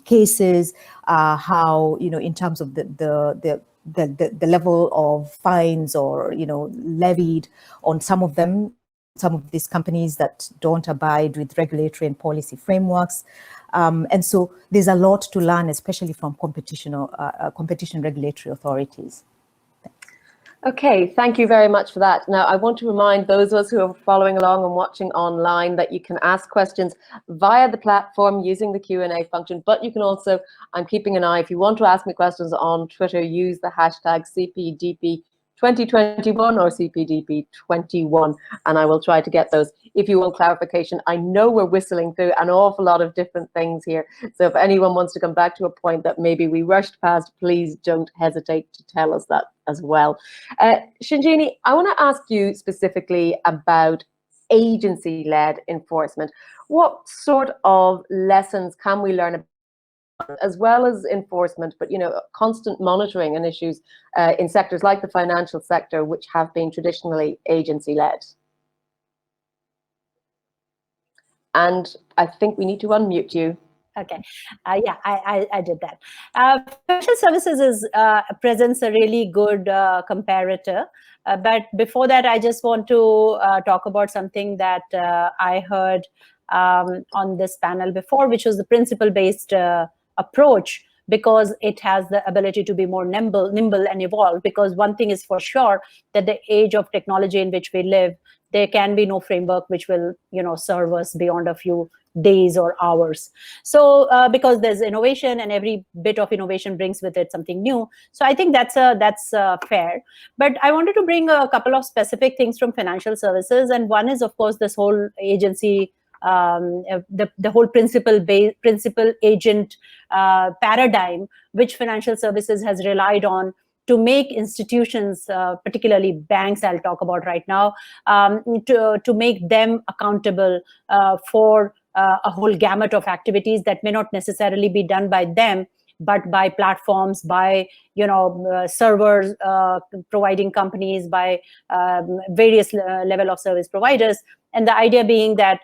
cases, how, in terms of the level of fines or, levied on some of these companies that don't abide with regulatory and policy frameworks. And so there's a lot to learn, especially from competition regulatory authorities. Okay, thank you very much for that. Now, I want to remind those of us who are following along and watching online that you can ask questions via the platform using the Q&A function, but you can also, I'm keeping an eye, if you want to ask me questions on Twitter, use the hashtag CPDP2021 or CPDP21, and I will try to get those. If you want clarification, I know we're whistling through an awful lot of different things here, so if anyone wants to come back to a point that maybe we rushed past, please don't hesitate to tell us that as well. Shinjini, I want to ask you specifically about agency-led enforcement. What sort of lessons can we learn about, as well as enforcement, but constant monitoring and issues in sectors like the financial sector, which have been traditionally agency-led? And I think we need to unmute you. Okay, yeah, I did that. Financial services presents a really good comparator. But before that, I just want to talk about something that I heard on this panel before, which was the principle-based approach, because it has the ability to be more nimble and evolve. Because one thing is for sure, that the age of technology in which we live, there can be no framework which will serve us beyond a few days or hours. So because there's innovation, and every bit of innovation brings with it something new. So I think that's fair. But I wanted to bring a couple of specific things from financial services, and one is, of course, this whole agency, the whole principal agent paradigm, which financial services has relied on to make institutions, particularly banks, I'll talk about right now, to make them accountable for a whole gamut of activities that may not necessarily be done by them, but by platforms, by servers providing companies, by various level of service providers. And the idea being that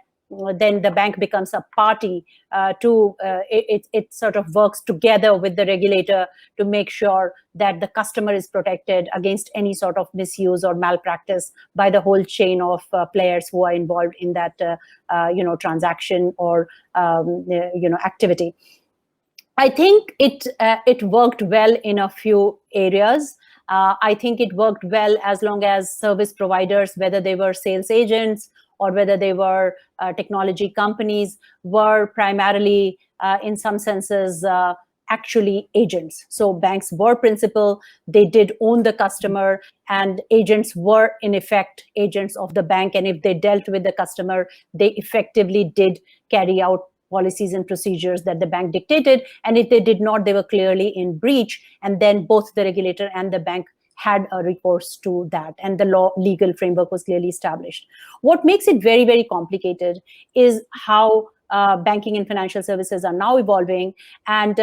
then the bank becomes a party to it sort of works together with the regulator to make sure that the customer is protected against any sort of misuse or malpractice by the whole chain of players who are involved in that transaction or activity. I think it worked well in a few areas. I think it worked well as long as service providers, whether they were sales agents or whether they were technology companies, were primarily, in some senses, actually agents. So banks were principal, they did own the customer, and agents were, in effect, agents of the bank. And if they dealt with the customer, they effectively did carry out policies and procedures that the bank dictated. And if they did not, they were clearly in breach. And then both the regulator and the bank had a recourse to that, and the legal framework was clearly established. What makes it very, very complicated is how banking and financial services are now evolving, and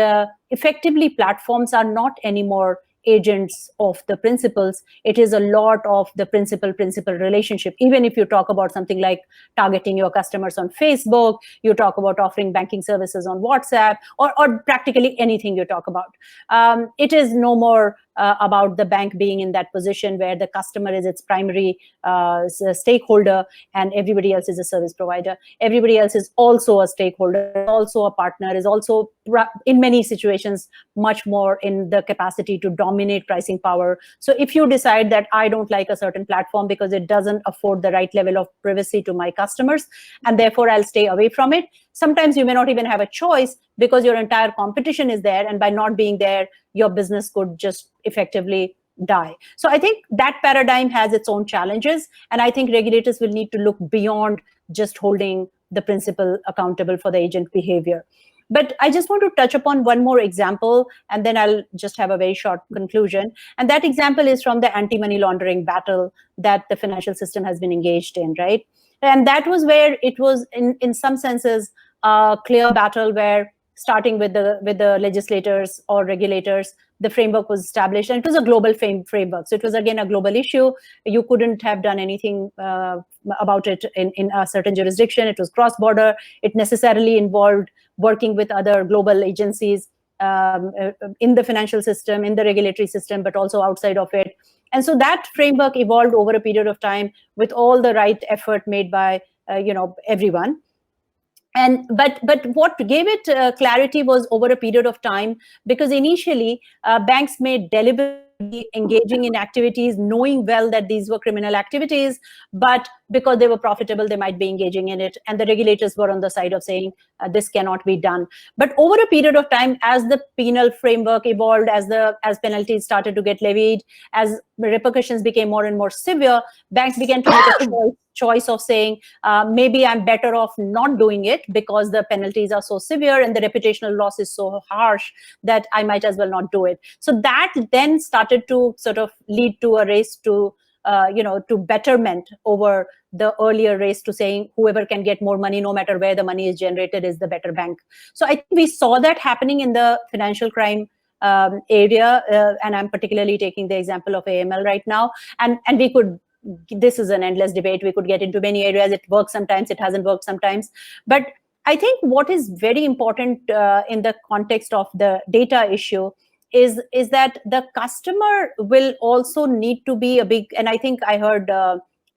effectively platforms are not anymore agents of the principals. It is a lot of the principal relationship. Even if you talk about something like targeting your customers on Facebook, you talk about offering banking services on WhatsApp, or practically anything you talk about. It is no more about the bank being in that position where the customer is its primary stakeholder and everybody else is a service provider. Everybody else is also a stakeholder, also a partner, is also in many situations much more in the capacity to dominate pricing power. So if you decide that I don't like a certain platform because it doesn't afford the right level of privacy to my customers, and therefore I'll stay away from it, sometimes you may not even have a choice because your entire competition is there, and by not being there, your business could just effectively die. So I think that paradigm has its own challenges, and I think regulators will need to look beyond just holding the principal accountable for the agent behavior. But I just want to touch upon one more example, and then I'll just have a very short conclusion. And that example is from the anti-money laundering battle that the financial system has been engaged in, right? And that was where it was, in some senses, a clear battle where, starting with the legislators or regulators, the framework was established, and it was a global framework. So it was, again, a global issue. You couldn't have done anything about it in a certain jurisdiction. It was cross-border. It necessarily involved working with other global agencies in the financial system, in the regulatory system, but also outside of it. And so that framework evolved over a period of time with all the right effort made by everyone. And but what gave it clarity was over a period of time, because initially banks made deliberately engaging in activities knowing well that these were criminal activities, but because they were profitable, they might be engaging in it, and the regulators were on the side of saying this cannot be done. But over a period of time, as the penal framework evolved, as penalties started to get levied, as repercussions became more and more severe, banks began to make a choice of saying maybe I'm better off not doing it because the penalties are so severe and the reputational loss is so harsh that I might as well not do it. So that then started to sort of lead to a race to betterment over the earlier race to saying whoever can get more money, no matter where the money is generated, is the better bank. So I think we saw that happening in the financial crime area, and I'm particularly taking the example of AML right now. And we could, this is an endless debate. We could get into many areas. It works sometimes, it hasn't worked sometimes. But I think what is very important in the context of the data issue is that the customer will also need to be a big, and I think I heard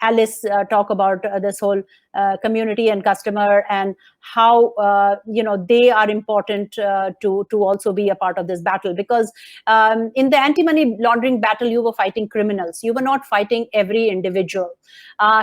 Alice talk about this whole community and customer, and how they are important to also be a part of this battle. Because in the anti-money laundering battle, you were fighting criminals. You were not fighting every individual.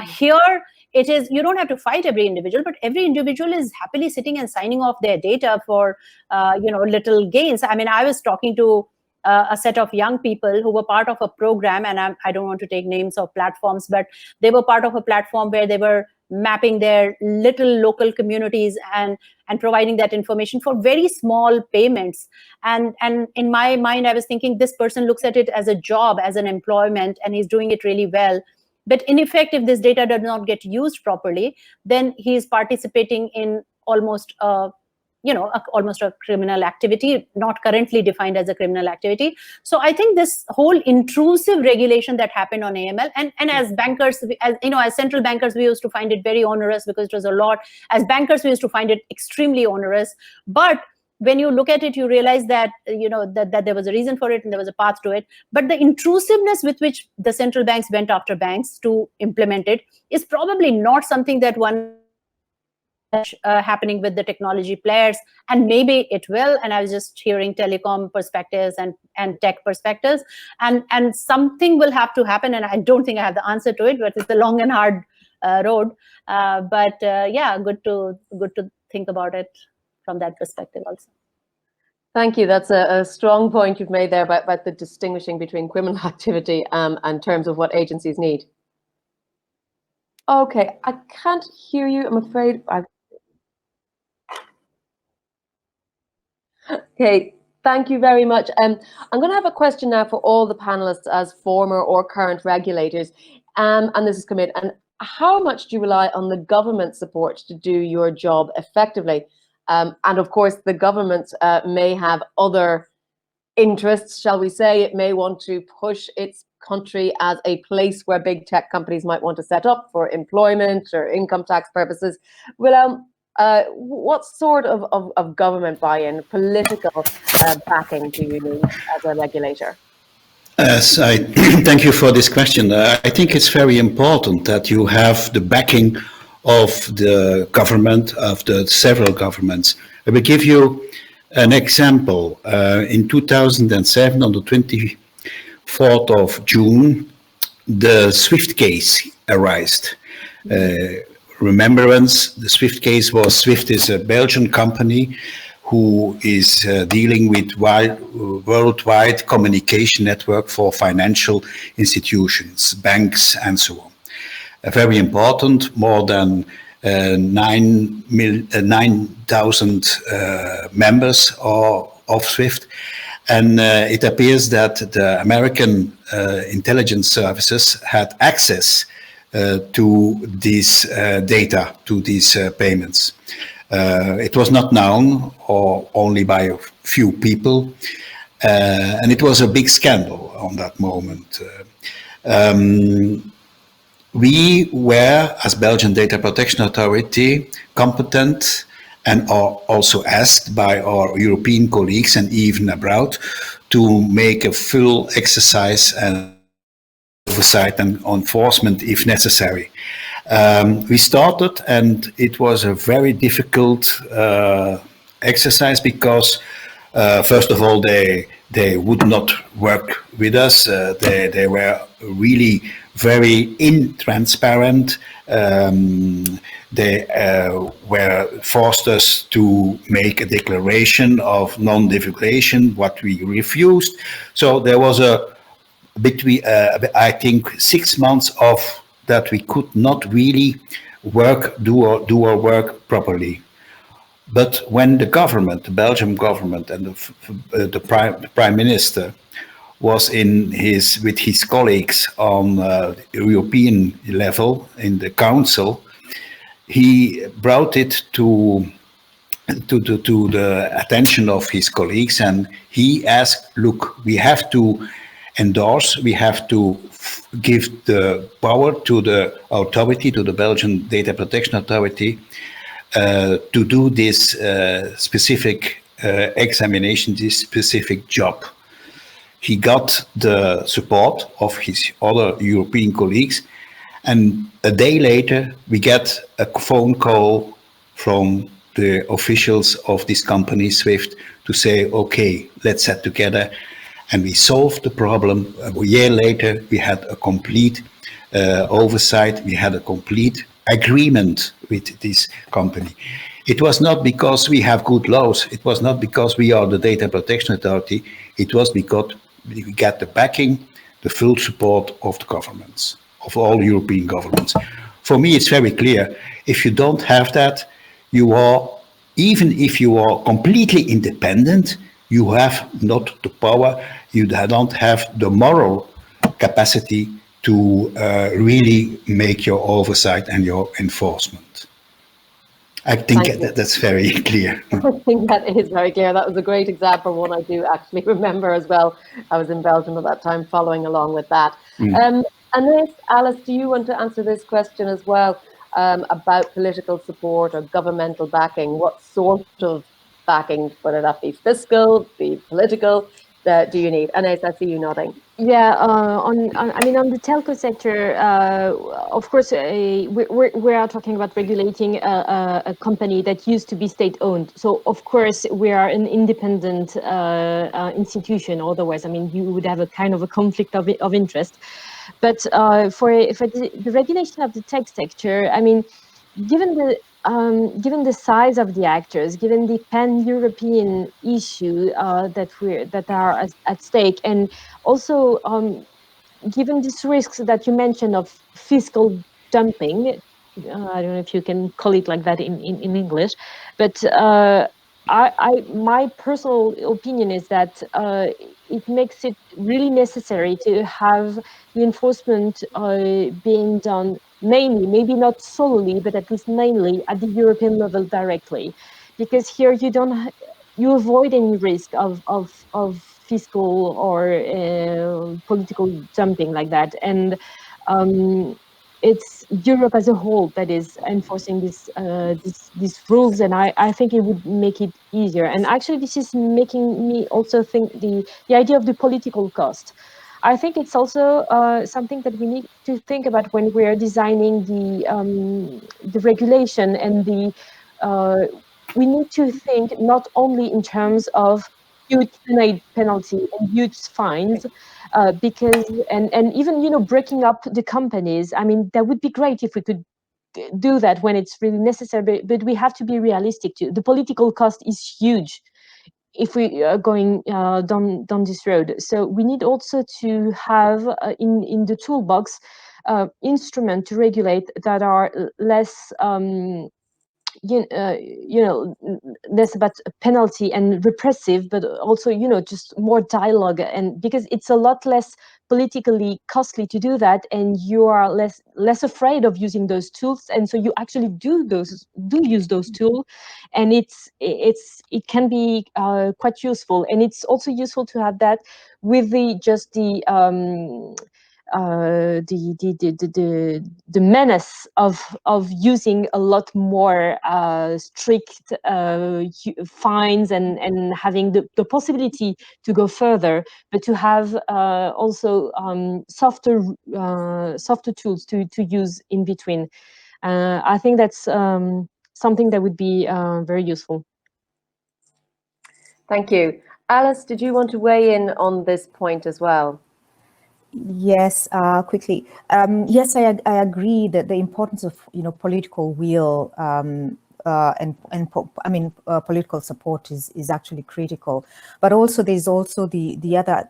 Here, it is, you don't have to fight every individual, but every individual is happily sitting and signing off their data for little gains. I mean, I was talking to a set of young people who were part of a program, and I don't want to take names of platforms, but they were part of a platform where they were mapping their little local communities and providing that information for very small payments. And in my mind, I was thinking, this person looks at it as a job, as an employment, and he's doing it really well. But in effect, if this data does not get used properly, then he is participating in almost almost a criminal activity, not currently defined as a criminal activity. So I think this whole intrusive regulation that happened on AML, and as bankers, as central bankers, we used to find it very onerous because it was a lot. As bankers, we used to find it extremely onerous. But when you look at it, you realize that that there was a reason for it and there was a path to it. But the intrusiveness with which the central banks went after banks to implement it is probably not something that one happening with the technology players, and maybe it will. And I was just hearing telecom perspectives and tech perspectives, and something will have to happen. And I don't think I have the answer to it, but it's a long and hard road. Yeah, good to think about it from that perspective also. Thank you. That's a strong point you've made there about the distinguishing between criminal activity in terms of what agencies need. Okay, I can't hear you, I'm afraid. Okay, thank you very much. I'm going to have a question now for all the panelists as former or current regulators, and this is committed. And how much do you rely on the government support to do your job effectively? And of course, the government may have other interests, shall we say. It may want to push its country as a place where big tech companies might want to set up for employment or income tax purposes. Well, what sort of government buy-in, political backing do you need as a regulator? Yes, I thank you for this question. I think it's very important that you have the backing of the government, of the several governments. I will give you an example. In 2007, on the 24th of June, the SWIFT case arose. Remembrance, the SWIFT case was, SWIFT is a Belgian company who is dealing with worldwide communication network for financial institutions, banks, and so on. Very important, more than 9,000 members of SWIFT. And it appears that the American intelligence services had access to this data, to these payments. It was not known, or only by a few people, and it was a big scandal on that moment. We were, as Belgian Data Protection Authority, competent and are also asked by our European colleagues and even abroad to make a full exercise and oversight and enforcement if necessary. We started, and it was a very difficult exercise because, first of all, they would not work with us. They were really very intransparent. They were forced us to make a declaration of non-divulgation, what we refused. So there was between, I think, 6 months of that we could not really do our work properly. But when the government, the Belgian government, and the prime minister was with his colleagues on European level in the council, he brought it to the attention of his colleagues, and he asked, look, we have to endorse, we have to give the power to the authority, to the Belgian Data Protection Authority, to do this specific examination, this specific job. He got the support of his other European colleagues, and a day later we get a phone call from the officials of this company, SWIFT, to say, okay, let's sit together. And we solved the problem. A year later, we had a complete oversight. We had a complete agreement with this company. It was not because we have good laws. It was not because we are the Data Protection Authority. It was because we got the backing, the full support of the governments, of all European governments. For me, it's very clear. If you don't have that, you are, even if you are completely independent, you have not the power, you don't have the moral capacity to really make your oversight and your enforcement. I think that's very clear. I think that is very clear. That was a great example, one I do actually remember as well. I was in Belgium at that time following along with that. And then, Alice, do you want to answer this question as well about political support or governmental backing? What sort of backing, whether that be fiscal, be political, do you need? And I see you nodding. Yeah, on the telco sector, of course, we are talking about regulating a company that used to be state-owned. So, of course, we are an independent institution. Otherwise, you would have a kind of a conflict of interest. But for the regulation of the tech sector, given the size of the actors, given the pan-European issue that are at stake, and also given these risks that you mentioned of fiscal dumping, I don't know if you can call it like that in English, but my personal opinion is that it makes it really necessary to have the enforcement being done mainly, maybe not solely, but at least mainly at the European level directly, because here you avoid any risk of fiscal or political dumping like that, and it's Europe as a whole that is enforcing these rules, and I think it would make it easier. And actually, this is making me also think the idea of the political cost. I think it's also something that we need to think about when we're designing the regulation and we need to think not only in terms of huge penalty and huge fines, because and even breaking up the companies. I mean, that would be great if we could do that when it's really necessary, but we have to be realistic too. The political cost is huge if we are going down this road. So we need also to have in the toolbox instrument to regulate that are less less about penalty and repressive, but also just more dialogue, and because it's a lot less politically costly to do that, and you are less afraid of using those tools, and so you actually do use those tools, and it can be quite useful, and it's also useful to have that with the menace of using a lot more strict fines and having the possibility to go further, but to have also softer tools to use in between. I think that's something that would be very useful. Thank you. Alice, did you want to weigh in on this point as well? Yes, quickly. Yes, I agree that the importance of political will political support is actually critical. But also there's also the other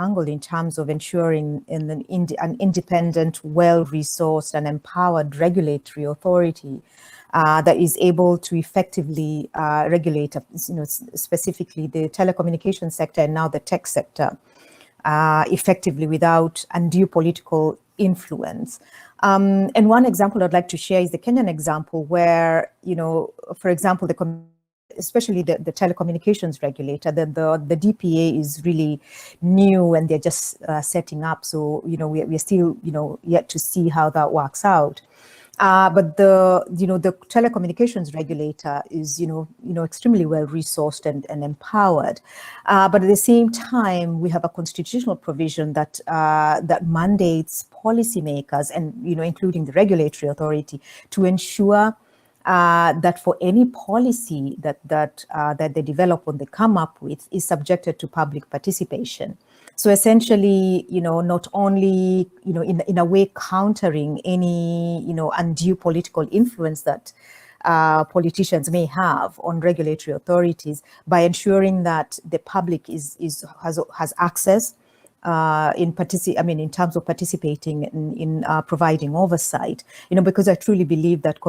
angle in terms of ensuring an independent, well-resourced and empowered regulatory authority that is able to effectively regulate, specifically the telecommunications sector and now the tech sector. Effectively without undue political influence. And one example I'd like to share is the Kenyan example where, for example, especially the telecommunications regulator, the DPA is really new and they're just setting up. So, we're still, yet to see how that works out. But the telecommunications regulator is extremely well resourced and empowered. But at the same time, we have a constitutional provision that mandates policymakers and including the regulatory authority to ensure that for any policy that they develop or they come up with is subjected to public participation. So essentially, not only, in a way countering any, undue political influence that politicians may have on regulatory authorities by ensuring that the public has access in terms of participating in providing oversight, because I truly believe that the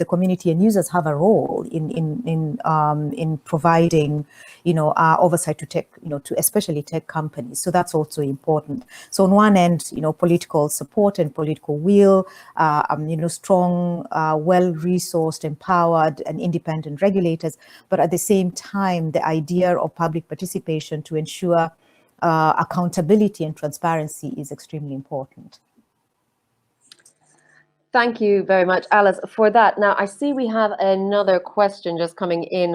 community and users have a role in providing, oversight to tech, to especially tech companies. So that's also important. So on one end, political support and political will, strong, well-resourced, empowered, and independent regulators, but at the same time, the idea of public participation to ensure accountability and transparency is extremely important. Thank you very much, Alice, for that. Now, I see we have another question just coming in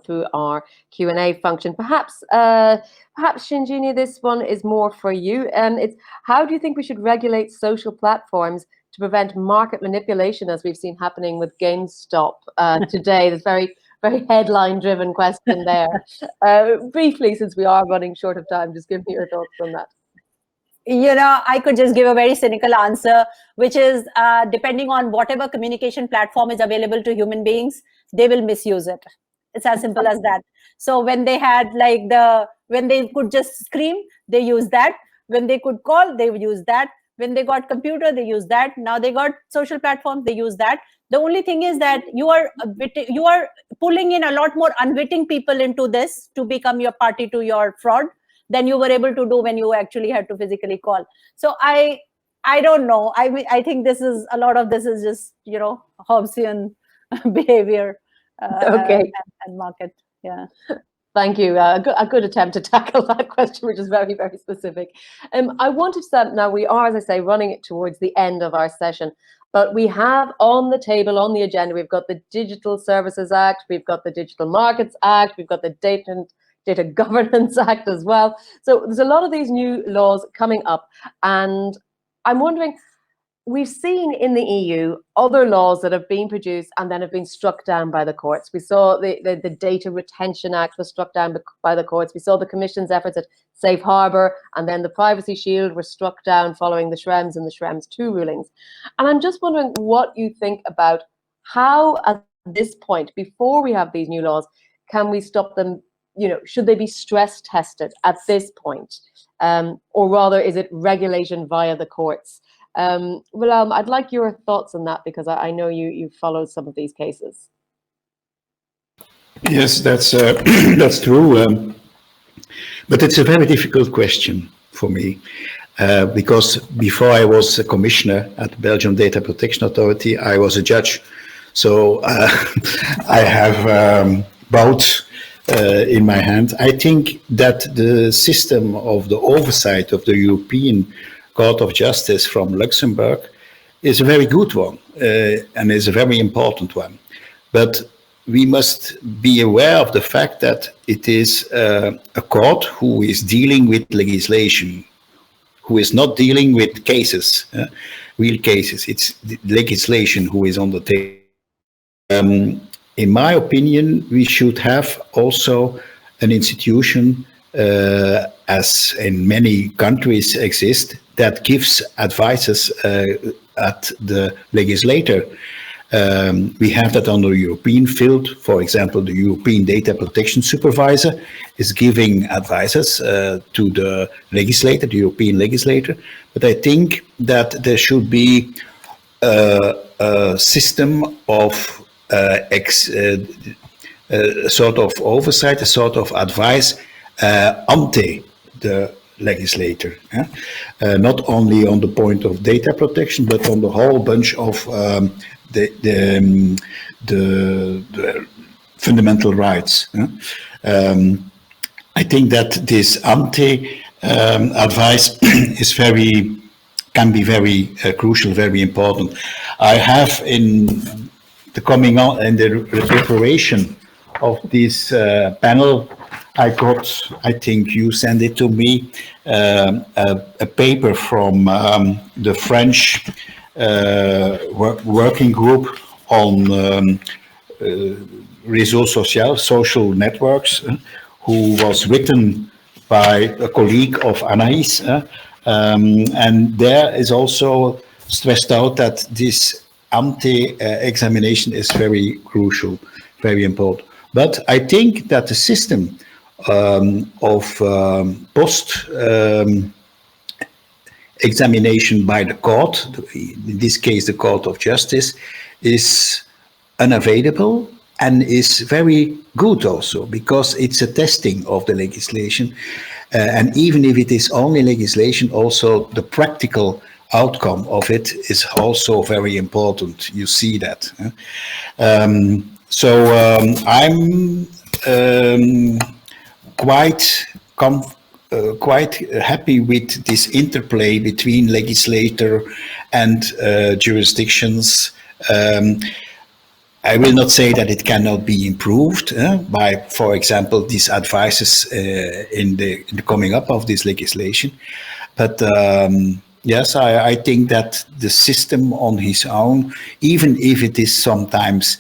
through our Q&A function. Perhaps, Shinjini, this one is more for you. It's how do you think we should regulate social platforms to prevent market manipulation, as we've seen happening with GameStop today? This very headline-driven question there. Briefly, since we are running short of time, just give me your thoughts on that. I could just give a very cynical answer, which is depending on whatever communication platform is available to human beings, they will misuse it. It's as simple as that. So when they had when they could just scream, they use that. When they could call, they would use that. When they got computer, they use that. Now they got social platforms, they use that. The only thing is that you are pulling in a lot more unwitting people into this to become your party to your fraud than you were able to do when you actually had to physically call. So I don't know. I think this is a lot of this is just Hobbesian behavior Okay. and market. Yeah. Thank you. A good attempt to tackle that question, which is very, very specific. I wanted to say, now we are, as I say, running it towards the end of our session, but we have on the table, on the agenda, we've got the Digital Services Act, we've got the Digital Markets Act, we've got the Data Governance Act as well. So there's a lot of these new laws coming up, and I'm wondering, we've seen in the EU other laws that have been produced and then have been struck down by the courts. We saw the Data Retention Act was struck down by the courts. We saw the Commission's efforts at Safe Harbour, and then the Privacy Shield were struck down following the Schrems and the Schrems II rulings. And I'm just wondering what you think about how, at this point, before we have these new laws, can we stop them? Should they be stress tested at this point? Or rather, is it regulation via the courts? Well, I'd like your thoughts on that, because I know you followed some of these cases. Yes, that's that's true. But it's a very difficult question for me, because before I was a commissioner at the Belgian Data Protection Authority, I was a judge. So I have both in my hand. I think that the system of the oversight of the European Court of Justice from Luxembourg is a very good one, and is a very important one. But we must be aware of the fact that it is a court who is dealing with legislation, who is not dealing with cases, real cases. It's the legislation who is on the table. In my opinion, we should have also an institution, as in many countries exist, that gives advices at the legislator. We have that on the European field. For example, the European Data Protection Supervisor is giving advices to the legislator, the European legislator. But I think that there should be a system of sort of oversight, a sort of advice ante the legislator, not only on the point of data protection, but on the whole bunch of the fundamental rights. I think that this ante advice is can be very crucial, very important. I have in the coming on and the preparation of this panel, I think you sent it to me, a paper from the French working group on réseaux sociaux, social networks, who was written by a colleague of Anaïs. And there is also stressed out that this ante-examination is very crucial, very important. But I think that the system of post examination by the court, in this case the Court of Justice, is unavailable and is very good also, because it's a testing of the legislation. And even if it is only legislation, also the practical outcome of it is also very important. You see that. I'm quite happy with this interplay between legislator and jurisdictions. I will not say that it cannot be improved by, for example, these advices in the coming up of this legislation. But yes, I think that the system on its own, even if it is sometimes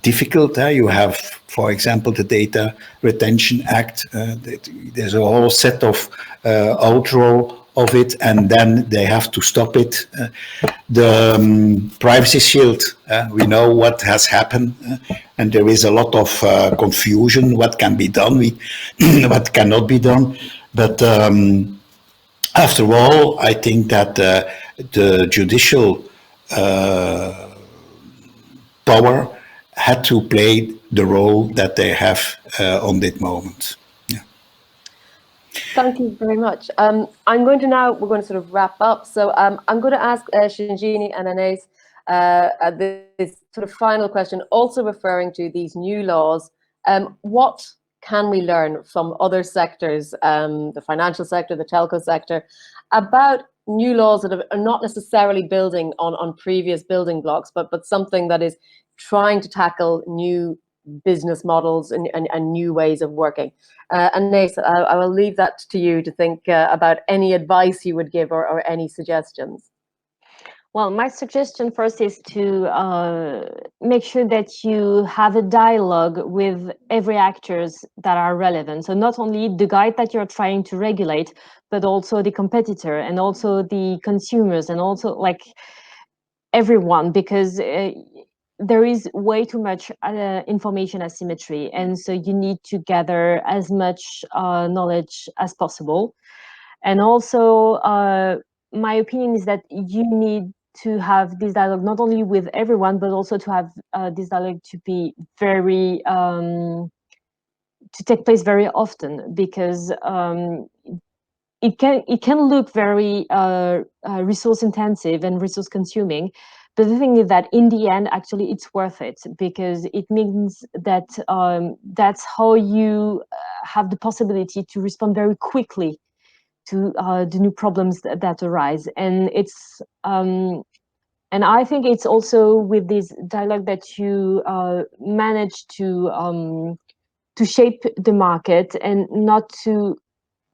difficult, you have, for example, the Data Retention Act. There's a whole set of outro of it, and then they have to stop it. The Privacy Shield, we know what has happened, and there is a lot of confusion, what can be done, what cannot be done. But after all, I think that the judicial power had to play the role that they have on that moment. Yeah. Thank you very much. We're going to sort of wrap up. So I'm going to ask Shinjini and Anais this sort of final question, also referring to these new laws. What can we learn from other sectors, the financial sector, the telco sector, about new laws that are not necessarily building on previous building blocks, but something that is trying to tackle new business models and new ways of working? Anais, I will leave that to you to think about any advice you would give or any suggestions. Well, my suggestion first is to make sure that you have a dialogue with every actors that are relevant. So not only the guy that you're trying to regulate, but also the competitor and also the consumers and also like everyone, because there is way too much information asymmetry. And so you need to gather as much knowledge as possible. And also, my opinion is that you need to have this dialogue not only with everyone, but also to have this dialogue to be very to take place very often, because it can look very resource intensive and resource consuming. But the thing is that in the end, actually, it's worth it, because it means that that's how you have the possibility to respond very quickly to the new problems that arise. And it's and I think it's also with this dialogue that you manage to shape the market and not to.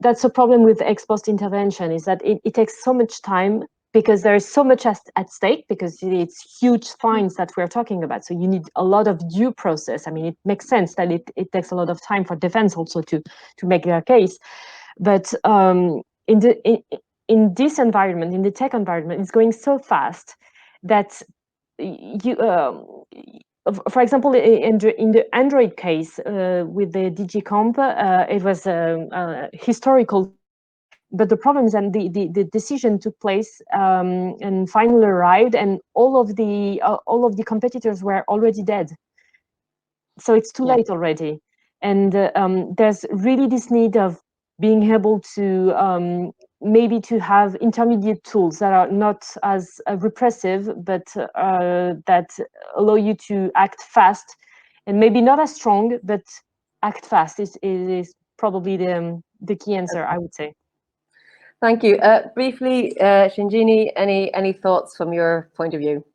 That's a problem with ex post intervention, is that it takes so much time, because there is so much at stake, because it's huge fines that we're talking about. So you need a lot of due process. I mean, it makes sense that it takes a lot of time for defense also to make their case. But in this environment, in the tech environment, it's going so fast that you, for example, in the Android case with the DG Comp, it was historical. But the problem is that the decision took place and finally arrived, and all of the competitors were already dead. So it's too late already. And there's really this need of being able to maybe to have intermediate tools that are not as repressive, but that allow you to act fast, and maybe not as strong, but act fast is probably the key answer, I would say. Thank you. Briefly, Shinjini, any thoughts from your point of view?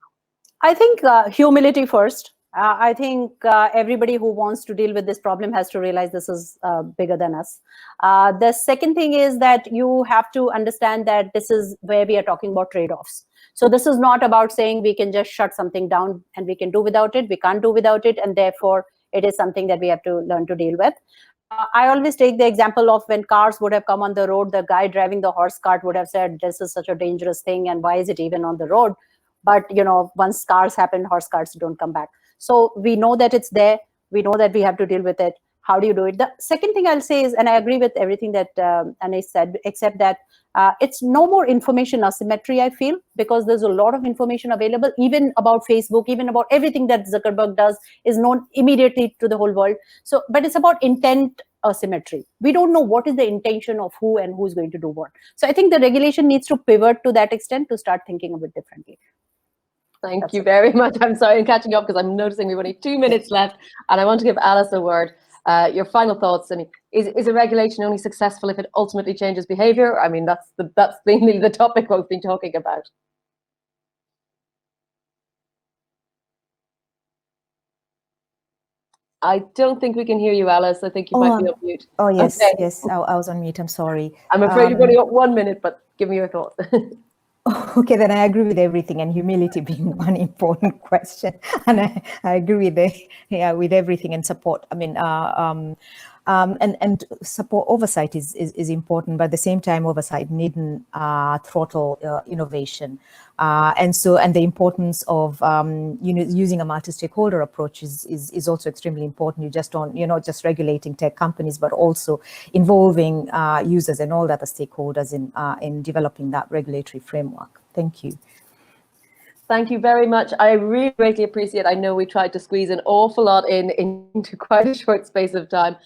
I think humility first. I think everybody who wants to deal with this problem has to realize this is bigger than us. The second thing is that you have to understand that this is where we are talking about trade-offs. So this is not about saying we can just shut something down and we can do without it. We can't do without it. And therefore, it is something that we have to learn to deal with. I always take the example of when cars would have come on the road, the guy driving the horse cart would have said, this is such a dangerous thing, and why is it even on the road? But once cars happen, horse carts don't come back. So we know that it's there. We know that we have to deal with it. How do you do it? The second thing I'll say is, and I agree with everything that Anais said, except that it's no more information asymmetry, I feel, because there's a lot of information available, even about Facebook, even about everything that Zuckerberg does is known immediately to the whole world. So, but it's about intent asymmetry. We don't know what is the intention of who and who's going to do what. So I think the regulation needs to pivot to that extent to start thinking a bit differently. Thank you very much. I'm sorry, I'm catching up because I'm noticing we've only 2 minutes left, and I want to give Alice a word. Your final thoughts. I mean, is a regulation only successful if it ultimately changes behavior? I mean, that's mainly the topic we've been talking about. I don't think we can hear you, Alice. I think you might be on mute. Oh, yes, okay. yes, I was on mute. I'm sorry. I'm afraid you've only got 1 minute, but give me your thoughts. Okay, then I agree with everything, and humility being one important question. And I agree with everything, and support. I mean, and support oversight is important, but at the same time, oversight needn't throttle innovation. And the importance of using a multi-stakeholder approach is also extremely important. You're not just regulating tech companies, but also involving users and all the other stakeholders in developing that regulatory framework. Thank you. Thank you very much. I really greatly appreciate. I know we tried to squeeze an awful lot into quite a short space of time.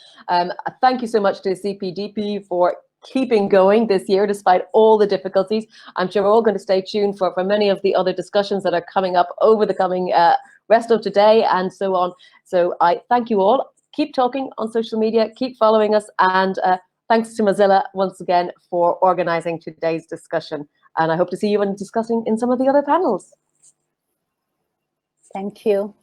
Thank you so much to CPDP for keeping going this year despite all the difficulties. I'm sure we're all going to stay tuned for many of the other discussions that are coming up over the coming rest of today and so on. So I thank you all. Keep talking on social media, keep following us, and thanks to Mozilla once again for organizing today's discussion. And I hope to see you and discussing in some of the other panels. Thank you.